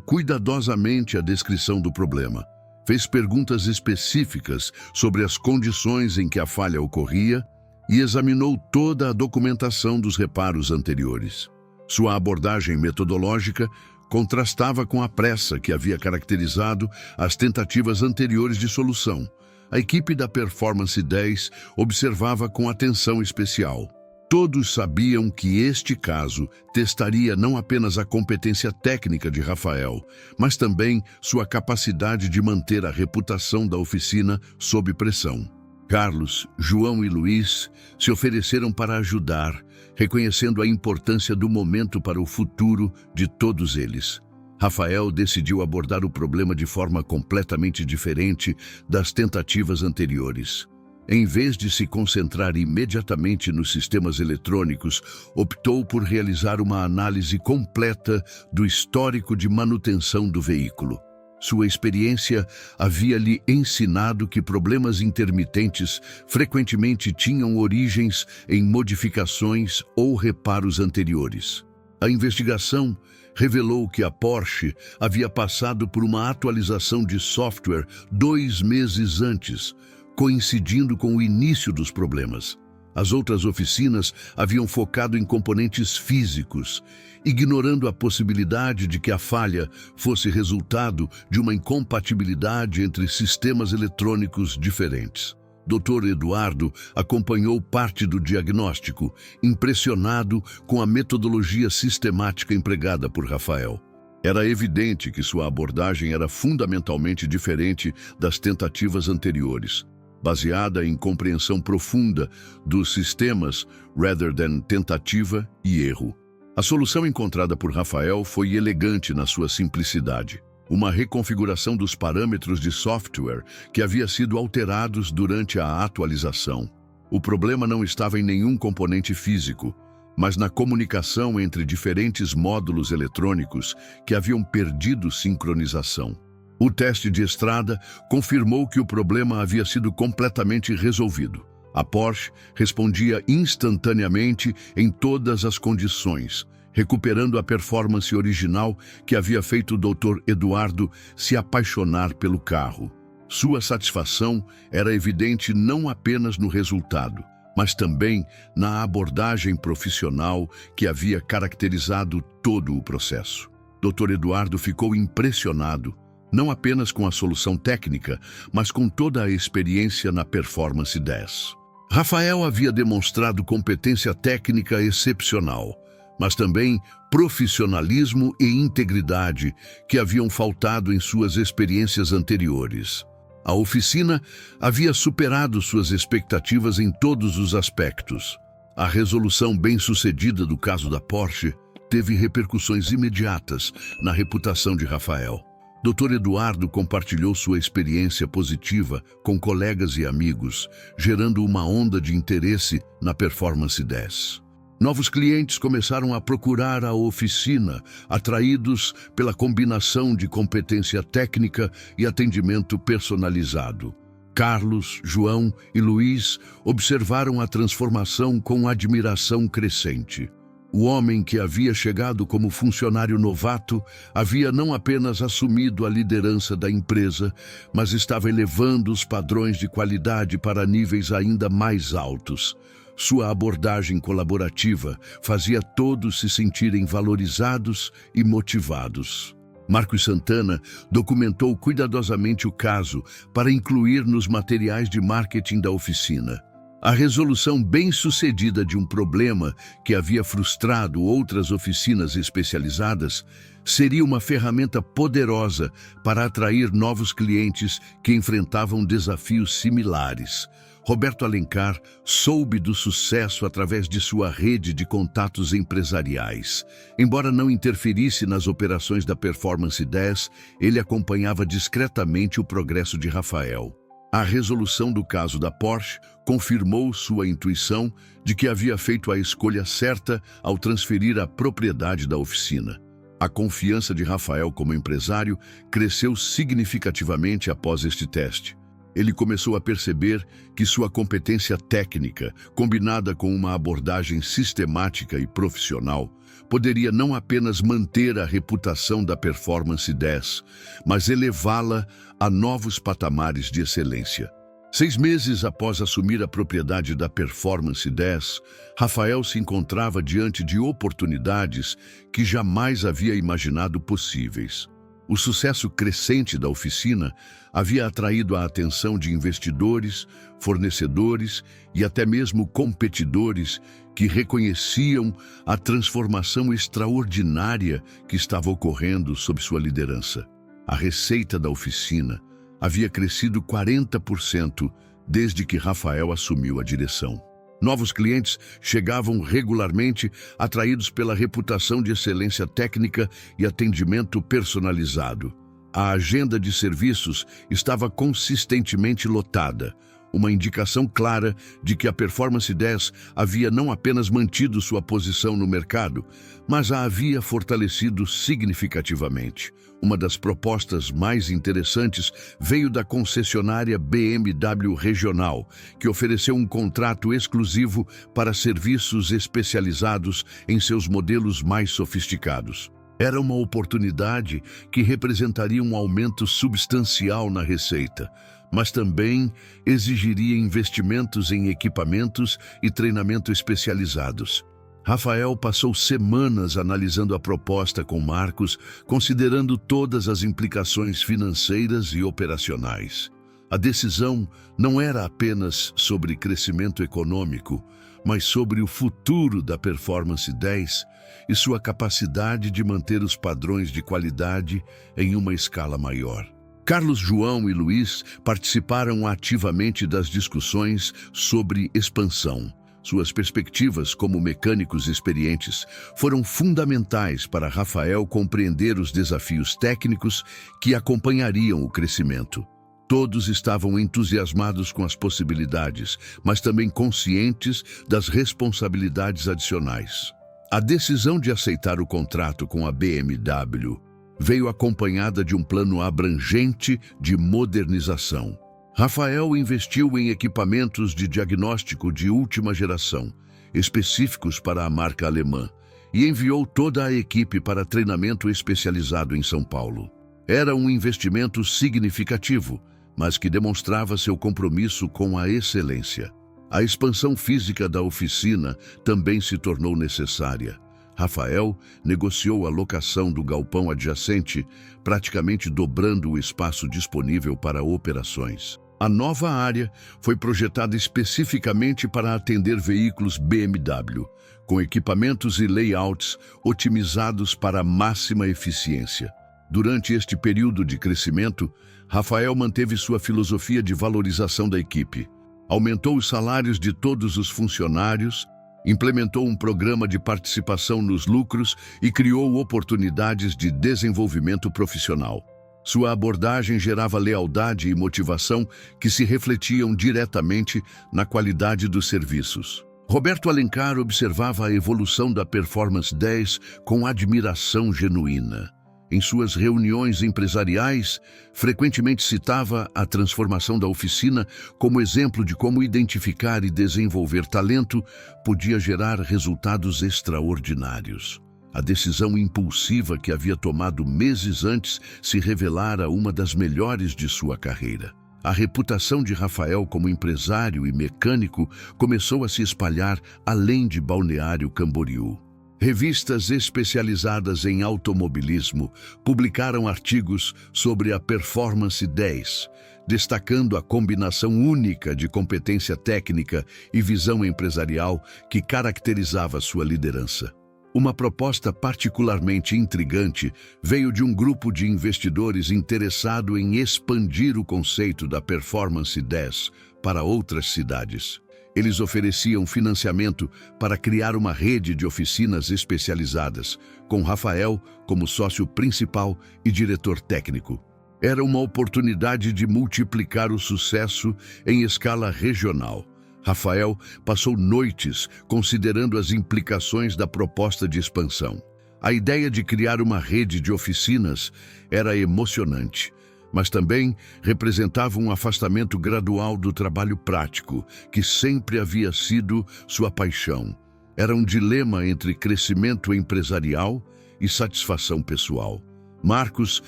cuidadosamente a descrição do problema, fez perguntas específicas sobre as condições em que a falha ocorria e examinou toda a documentação dos reparos anteriores. Sua abordagem metodológica contrastava com a pressa que havia caracterizado as tentativas anteriores de solução. A equipe da Performance 10 observava com atenção especial. Todos sabiam que este caso testaria não apenas a competência técnica de Rafael, mas também sua capacidade de manter a reputação da oficina sob pressão. Carlos, João e Luiz se ofereceram para ajudar, reconhecendo a importância do momento para o futuro de todos eles. Rafael decidiu abordar o problema de forma completamente diferente das tentativas anteriores. Em vez de se concentrar imediatamente nos sistemas eletrônicos, optou por realizar uma análise completa do histórico de manutenção do veículo. Sua experiência havia lhe ensinado que problemas intermitentes frequentemente tinham origens em modificações ou reparos anteriores. A investigação revelou que a Porsche havia passado por uma atualização de software 2 meses antes, coincidindo com o início dos problemas. As outras oficinas haviam focado em componentes físicos, ignorando a possibilidade de que a falha fosse resultado de uma incompatibilidade entre sistemas eletrônicos diferentes. Dr. Eduardo acompanhou parte do diagnóstico, impressionado com a metodologia sistemática empregada por Rafael. Era evidente que sua abordagem era fundamentalmente diferente das tentativas anteriores, baseada em compreensão profunda dos sistemas, rather than tentativa e erro. A solução encontrada por Rafael foi elegante na sua simplicidade. Uma reconfiguração dos parâmetros de software que havia sido alterados durante a atualização. O problema não estava em nenhum componente físico, mas na comunicação entre diferentes módulos eletrônicos que haviam perdido sincronização. O teste de estrada confirmou que o problema havia sido completamente resolvido. A Porsche respondia instantaneamente em todas as condições, recuperando a performance original que havia feito o Dr. Eduardo se apaixonar pelo carro. Sua satisfação era evidente não apenas no resultado, mas também na abordagem profissional que havia caracterizado todo o processo. Dr. Eduardo ficou impressionado, não apenas com a solução técnica, mas com toda a experiência na Performance 10. Rafael havia demonstrado competência técnica excepcional, mas também profissionalismo e integridade que haviam faltado em suas experiências anteriores. A oficina havia superado suas expectativas em todos os aspectos. A resolução bem-sucedida do caso da Porsche teve repercussões imediatas na reputação de Rafael. Dr. Eduardo compartilhou sua experiência positiva com colegas e amigos, gerando uma onda de interesse na Performance 10. Novos clientes começaram a procurar a oficina, atraídos pela combinação de competência técnica e atendimento personalizado. Carlos, João e Luiz observaram a transformação com admiração crescente. O homem que havia chegado como funcionário novato havia não apenas assumido a liderança da empresa, mas estava elevando os padrões de qualidade para níveis ainda mais altos. Sua abordagem colaborativa fazia todos se sentirem valorizados e motivados. Marcos Santana documentou cuidadosamente o caso para incluir nos materiais de marketing da oficina. A resolução bem-sucedida de um problema que havia frustrado outras oficinas especializadas seria uma ferramenta poderosa para atrair novos clientes que enfrentavam desafios similares. Roberto Alencar soube do sucesso através de sua rede de contatos empresariais. Embora não interferisse nas operações da Performance 10, ele acompanhava discretamente o progresso de Rafael. A resolução do caso da Porsche confirmou sua intuição de que havia feito a escolha certa ao transferir a propriedade da oficina. A confiança de Rafael como empresário cresceu significativamente após este teste. Ele começou a perceber que sua competência técnica, combinada com uma abordagem sistemática e profissional, poderia não apenas manter a reputação da Performance 10, mas elevá-la a novos patamares de excelência. 6 meses após assumir a propriedade da Performance 10, Rafael se encontrava diante de oportunidades que jamais havia imaginado possíveis. O sucesso crescente da oficina havia atraído a atenção de investidores, fornecedores e até mesmo competidores que reconheciam a transformação extraordinária que estava ocorrendo sob sua liderança. A receita da oficina havia crescido 40% desde que Rafael assumiu a direção. Novos clientes chegavam regularmente, atraídos pela reputação de excelência técnica e atendimento personalizado. A agenda de serviços estava consistentemente lotada, uma indicação clara de que a Performance 10 havia não apenas mantido sua posição no mercado, mas a havia fortalecido significativamente. Uma das propostas mais interessantes veio da concessionária BMW Regional, que ofereceu um contrato exclusivo para serviços especializados em seus modelos mais sofisticados. Era uma oportunidade que representaria um aumento substancial na receita, mas também exigiria investimentos em equipamentos e treinamento especializados. Rafael passou semanas analisando a proposta com Marcos, considerando todas as implicações financeiras e operacionais. A decisão não era apenas sobre crescimento econômico, mas sobre o futuro da Performance 10 e sua capacidade de manter os padrões de qualidade em uma escala maior. Carlos, João e Luiz participaram ativamente das discussões sobre expansão. Suas perspectivas como mecânicos experientes foram fundamentais para Rafael compreender os desafios técnicos que acompanhariam o crescimento. Todos estavam entusiasmados com as possibilidades, mas também conscientes das responsabilidades adicionais. A decisão de aceitar o contrato com a BMW veio acompanhada de um plano abrangente de modernização. Rafael investiu em equipamentos de diagnóstico de última geração, específicos para a marca alemã, e enviou toda a equipe para treinamento especializado em São Paulo. Era um investimento significativo, mas que demonstrava seu compromisso com a excelência. A expansão física da oficina também se tornou necessária. Rafael negociou a locação do galpão adjacente, praticamente dobrando o espaço disponível para operações. A nova área foi projetada especificamente para atender veículos BMW, com equipamentos e layouts otimizados para a máxima eficiência. Durante este período de crescimento, Rafael manteve sua filosofia de valorização da equipe, aumentou os salários de todos os funcionários, implementou um programa de participação nos lucros e criou oportunidades de desenvolvimento profissional. Sua abordagem gerava lealdade e motivação que se refletiam diretamente na qualidade dos serviços. Roberto Alencar observava a evolução da Performance 10 com admiração genuína. Em suas reuniões empresariais, frequentemente citava a transformação da oficina como exemplo de como identificar e desenvolver talento podia gerar resultados extraordinários. A decisão impulsiva que havia tomado meses antes se revelara uma das melhores de sua carreira. A reputação de Rafael como empresário e mecânico começou a se espalhar além de Balneário Camboriú. Revistas especializadas em automobilismo publicaram artigos sobre a Performance 10, destacando a combinação única de competência técnica e visão empresarial que caracterizava sua liderança. Uma proposta particularmente intrigante veio de um grupo de investidores interessado em expandir o conceito da Performance 10 para outras cidades. Eles ofereciam financiamento para criar uma rede de oficinas especializadas, com Rafael como sócio principal e diretor técnico. Era uma oportunidade de multiplicar o sucesso em escala regional. Rafael passou noites considerando as implicações da proposta de expansão. A ideia de criar uma rede de oficinas era emocionante, mas também representava um afastamento gradual do trabalho prático, que sempre havia sido sua paixão. Era um dilema entre crescimento empresarial e satisfação pessoal. Marcos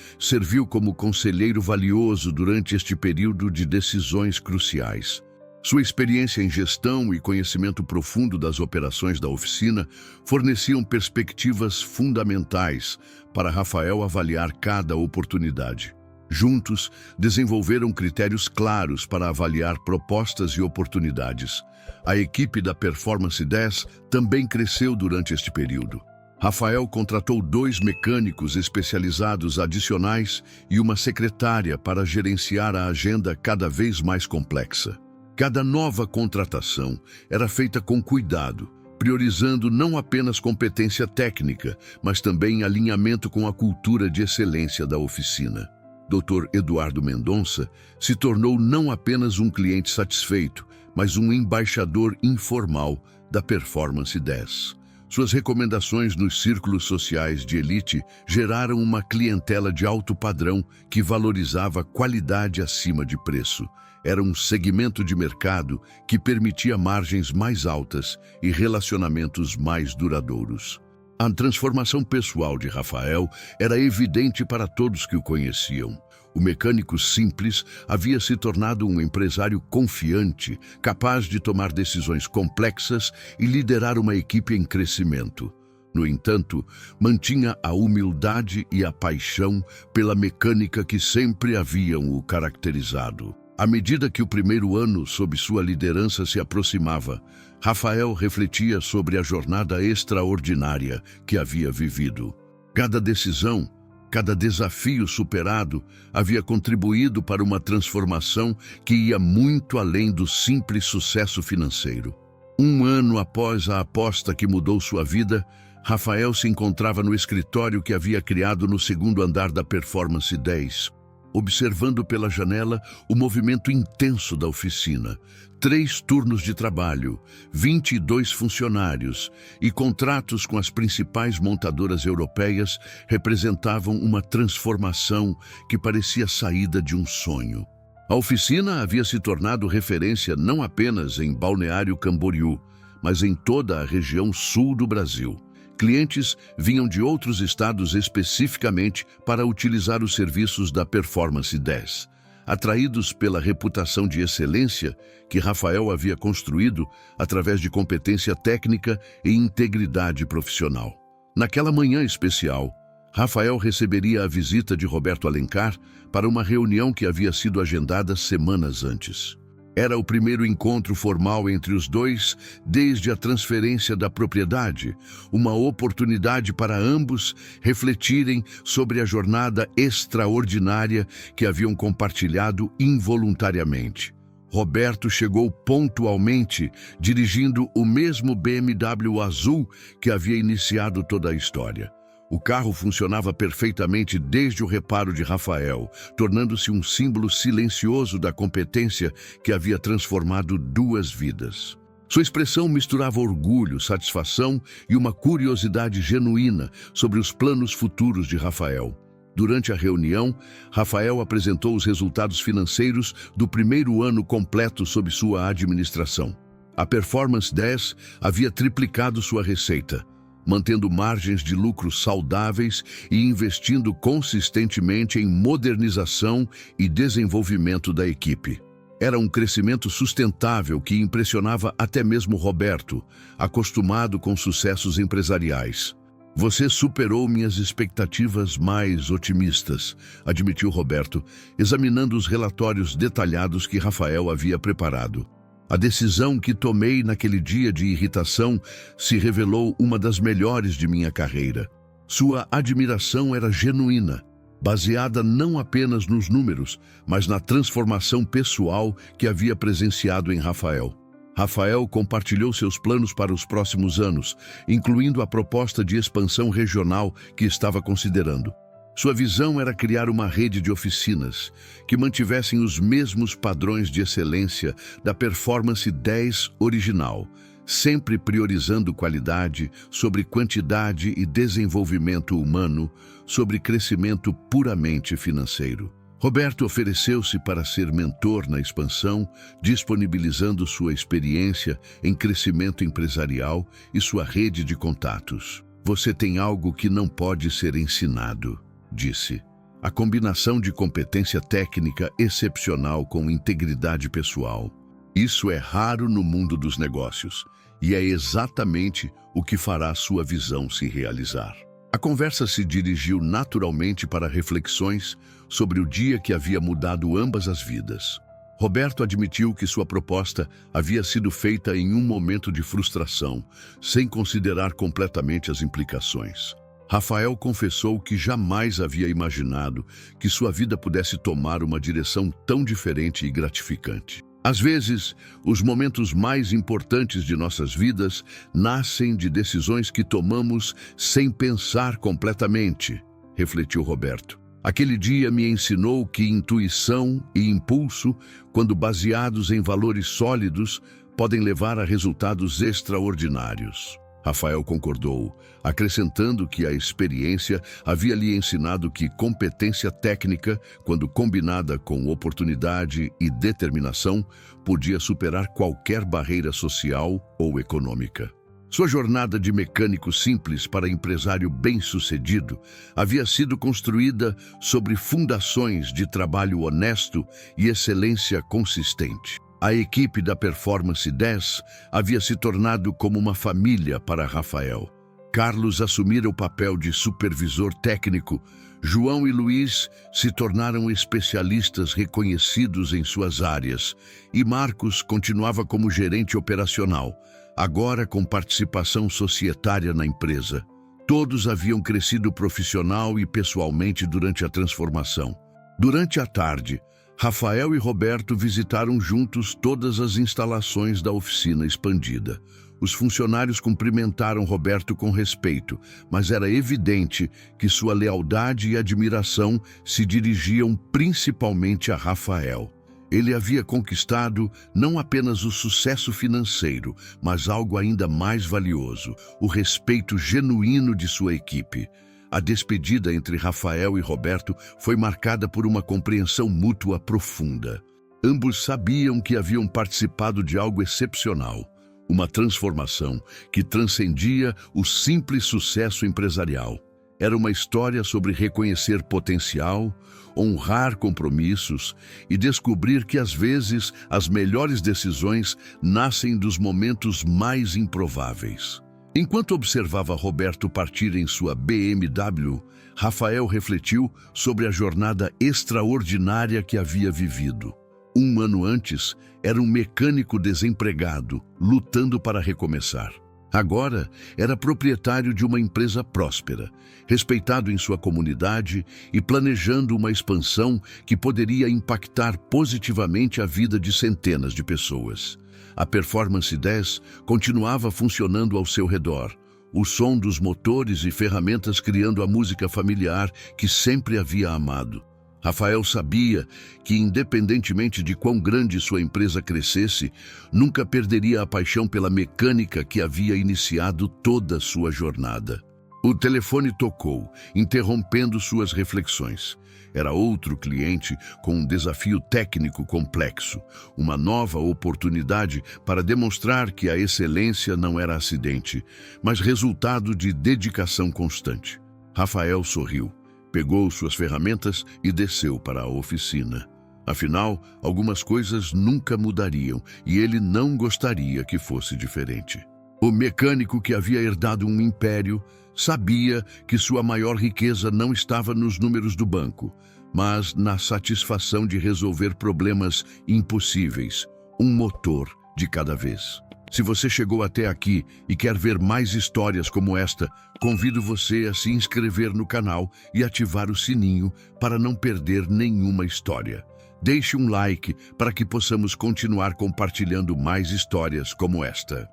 serviu como conselheiro valioso durante este período de decisões cruciais. Sua experiência em gestão e conhecimento profundo das operações da oficina forneciam perspectivas fundamentais para Rafael avaliar cada oportunidade. Juntos, desenvolveram critérios claros para avaliar propostas e oportunidades. A equipe da Performance 10 também cresceu durante este período. Rafael contratou 2 mecânicos especializados adicionais e uma secretária para gerenciar a agenda cada vez mais complexa. Cada nova contratação era feita com cuidado, priorizando não apenas competência técnica, mas também alinhamento com a cultura de excelência da oficina. Dr. Eduardo Mendonça, se tornou não apenas um cliente satisfeito, mas um embaixador informal da Performance 10. Suas recomendações nos círculos sociais de elite geraram uma clientela de alto padrão que valorizava qualidade acima de preço. Era um segmento de mercado que permitia margens mais altas e relacionamentos mais duradouros. A transformação pessoal de Rafael era evidente para todos que o conheciam. O mecânico simples havia se tornado um empresário confiante, capaz de tomar decisões complexas e liderar uma equipe em crescimento. No entanto, mantinha a humildade e a paixão pela mecânica que sempre haviam o caracterizado. À medida que o primeiro ano sob sua liderança se aproximava, Rafael refletia sobre a jornada extraordinária que havia vivido. Cada decisão, cada desafio superado havia contribuído para uma transformação que ia muito além do simples sucesso financeiro. Um ano após a aposta que mudou sua vida, Rafael se encontrava no escritório que havia criado no segundo andar da Performance 10, observando pela janela o movimento intenso da oficina. 3 turnos de trabalho, 22 funcionários e contratos com as principais montadoras europeias representavam uma transformação que parecia saída de um sonho. A oficina havia se tornado referência não apenas em Balneário Camboriú, mas em toda a região sul do Brasil. Clientes vinham de outros estados especificamente para utilizar os serviços da Performance 10. Atraídos pela reputação de excelência que Rafael havia construído através de competência técnica e integridade profissional. Naquela manhã especial, Rafael receberia a visita de Roberto Alencar para uma reunião que havia sido agendada semanas antes. Era o primeiro encontro formal entre os dois desde a transferência da propriedade, uma oportunidade para ambos refletirem sobre a jornada extraordinária que haviam compartilhado involuntariamente. Roberto chegou pontualmente, dirigindo o mesmo BMW azul que havia iniciado toda a história. O carro funcionava perfeitamente desde o reparo de Rafael, tornando-se um símbolo silencioso da competência que havia transformado 2 vidas. Sua expressão misturava orgulho, satisfação e uma curiosidade genuína sobre os planos futuros de Rafael. Durante a reunião, Rafael apresentou os resultados financeiros do primeiro ano completo sob sua administração. A Performance 10 havia triplicado sua receita, mantendo margens de lucro saudáveis e investindo consistentemente em modernização e desenvolvimento da equipe. Era um crescimento sustentável que impressionava até mesmo Roberto, acostumado com sucessos empresariais. "Você superou minhas expectativas mais otimistas", admitiu Roberto, examinando os relatórios detalhados que Rafael havia preparado. "A decisão que tomei naquele dia de irritação se revelou uma das melhores de minha carreira." Sua admiração era genuína, baseada não apenas nos números, mas na transformação pessoal que havia presenciado em Rafael. Rafael compartilhou seus planos para os próximos anos, incluindo a proposta de expansão regional que estava considerando. Sua visão era criar uma rede de oficinas que mantivessem os mesmos padrões de excelência da Performance 10 original, sempre priorizando qualidade sobre quantidade e desenvolvimento humano sobre crescimento puramente financeiro. Roberto ofereceu-se para ser mentor na expansão, disponibilizando sua experiência em crescimento empresarial e sua rede de contatos. "Você tem algo que não pode ser ensinado", disse. "A combinação de competência técnica excepcional com integridade pessoal. Isso é raro no mundo dos negócios e é exatamente o que fará sua visão se realizar." A conversa se dirigiu naturalmente para reflexões sobre o dia que havia mudado ambas as vidas. Roberto admitiu que sua proposta havia sido feita em um momento de frustração, sem considerar completamente as implicações. Rafael confessou que jamais havia imaginado que sua vida pudesse tomar uma direção tão diferente e gratificante. Às vezes, os momentos mais importantes de nossas vidas nascem de decisões que tomamos sem pensar completamente, refletiu Roberto. Aquele dia me ensinou que intuição e impulso, quando baseados em valores sólidos, podem levar a resultados extraordinários. Rafael concordou, acrescentando que a experiência havia lhe ensinado que competência técnica, quando combinada com oportunidade e determinação, podia superar qualquer barreira social ou econômica. Sua jornada de mecânico simples para empresário bem-sucedido havia sido construída sobre fundações de trabalho honesto e excelência consistente. A equipe da Performance 10 havia se tornado como uma família para Rafael. Carlos assumira o papel de supervisor técnico, João e Luiz se tornaram especialistas reconhecidos em suas áreas e Marcos continuava como gerente operacional, agora com participação societária na empresa. Todos haviam crescido profissional e pessoalmente durante a transformação. Durante a tarde, Rafael e Roberto visitaram juntos todas as instalações da oficina expandida. Os funcionários cumprimentaram Roberto com respeito, mas era evidente que sua lealdade e admiração se dirigiam principalmente a Rafael. Ele havia conquistado não apenas o sucesso financeiro, mas algo ainda mais valioso, o respeito genuíno de sua equipe. A despedida entre Rafael e Roberto foi marcada por uma compreensão mútua profunda. Ambos sabiam que haviam participado de algo excepcional, uma transformação que transcendia o simples sucesso empresarial. Era uma história sobre reconhecer potencial, honrar compromissos e descobrir que, às vezes, as melhores decisões nascem dos momentos mais improváveis. Enquanto observava Roberto partir em sua BMW, Rafael refletiu sobre a jornada extraordinária que havia vivido. 1 ano antes, era um mecânico desempregado, lutando para recomeçar. Agora, era proprietário de uma empresa próspera, respeitado em sua comunidade e planejando uma expansão que poderia impactar positivamente a vida de centenas de pessoas. A Performance 10 continuava funcionando ao seu redor, o som dos motores e ferramentas criando a música familiar que sempre havia amado. Rafael sabia que, independentemente de quão grande sua empresa crescesse, nunca perderia a paixão pela mecânica que havia iniciado toda a sua jornada. O telefone tocou, interrompendo suas reflexões. Era outro cliente com um desafio técnico complexo, uma nova oportunidade para demonstrar que a excelência não era acidente, mas resultado de dedicação constante. Rafael sorriu, pegou suas ferramentas e desceu para a oficina. Afinal, algumas coisas nunca mudariam e ele não gostaria que fosse diferente. O mecânico que havia herdado um império sabia que sua maior riqueza não estava nos números do banco, mas na satisfação de resolver problemas impossíveis, um motor de cada vez. Se você chegou até aqui e quer ver mais histórias como esta, convido você a se inscrever no canal e ativar o sininho para não perder nenhuma história. Deixe um like para que possamos continuar compartilhando mais histórias como esta.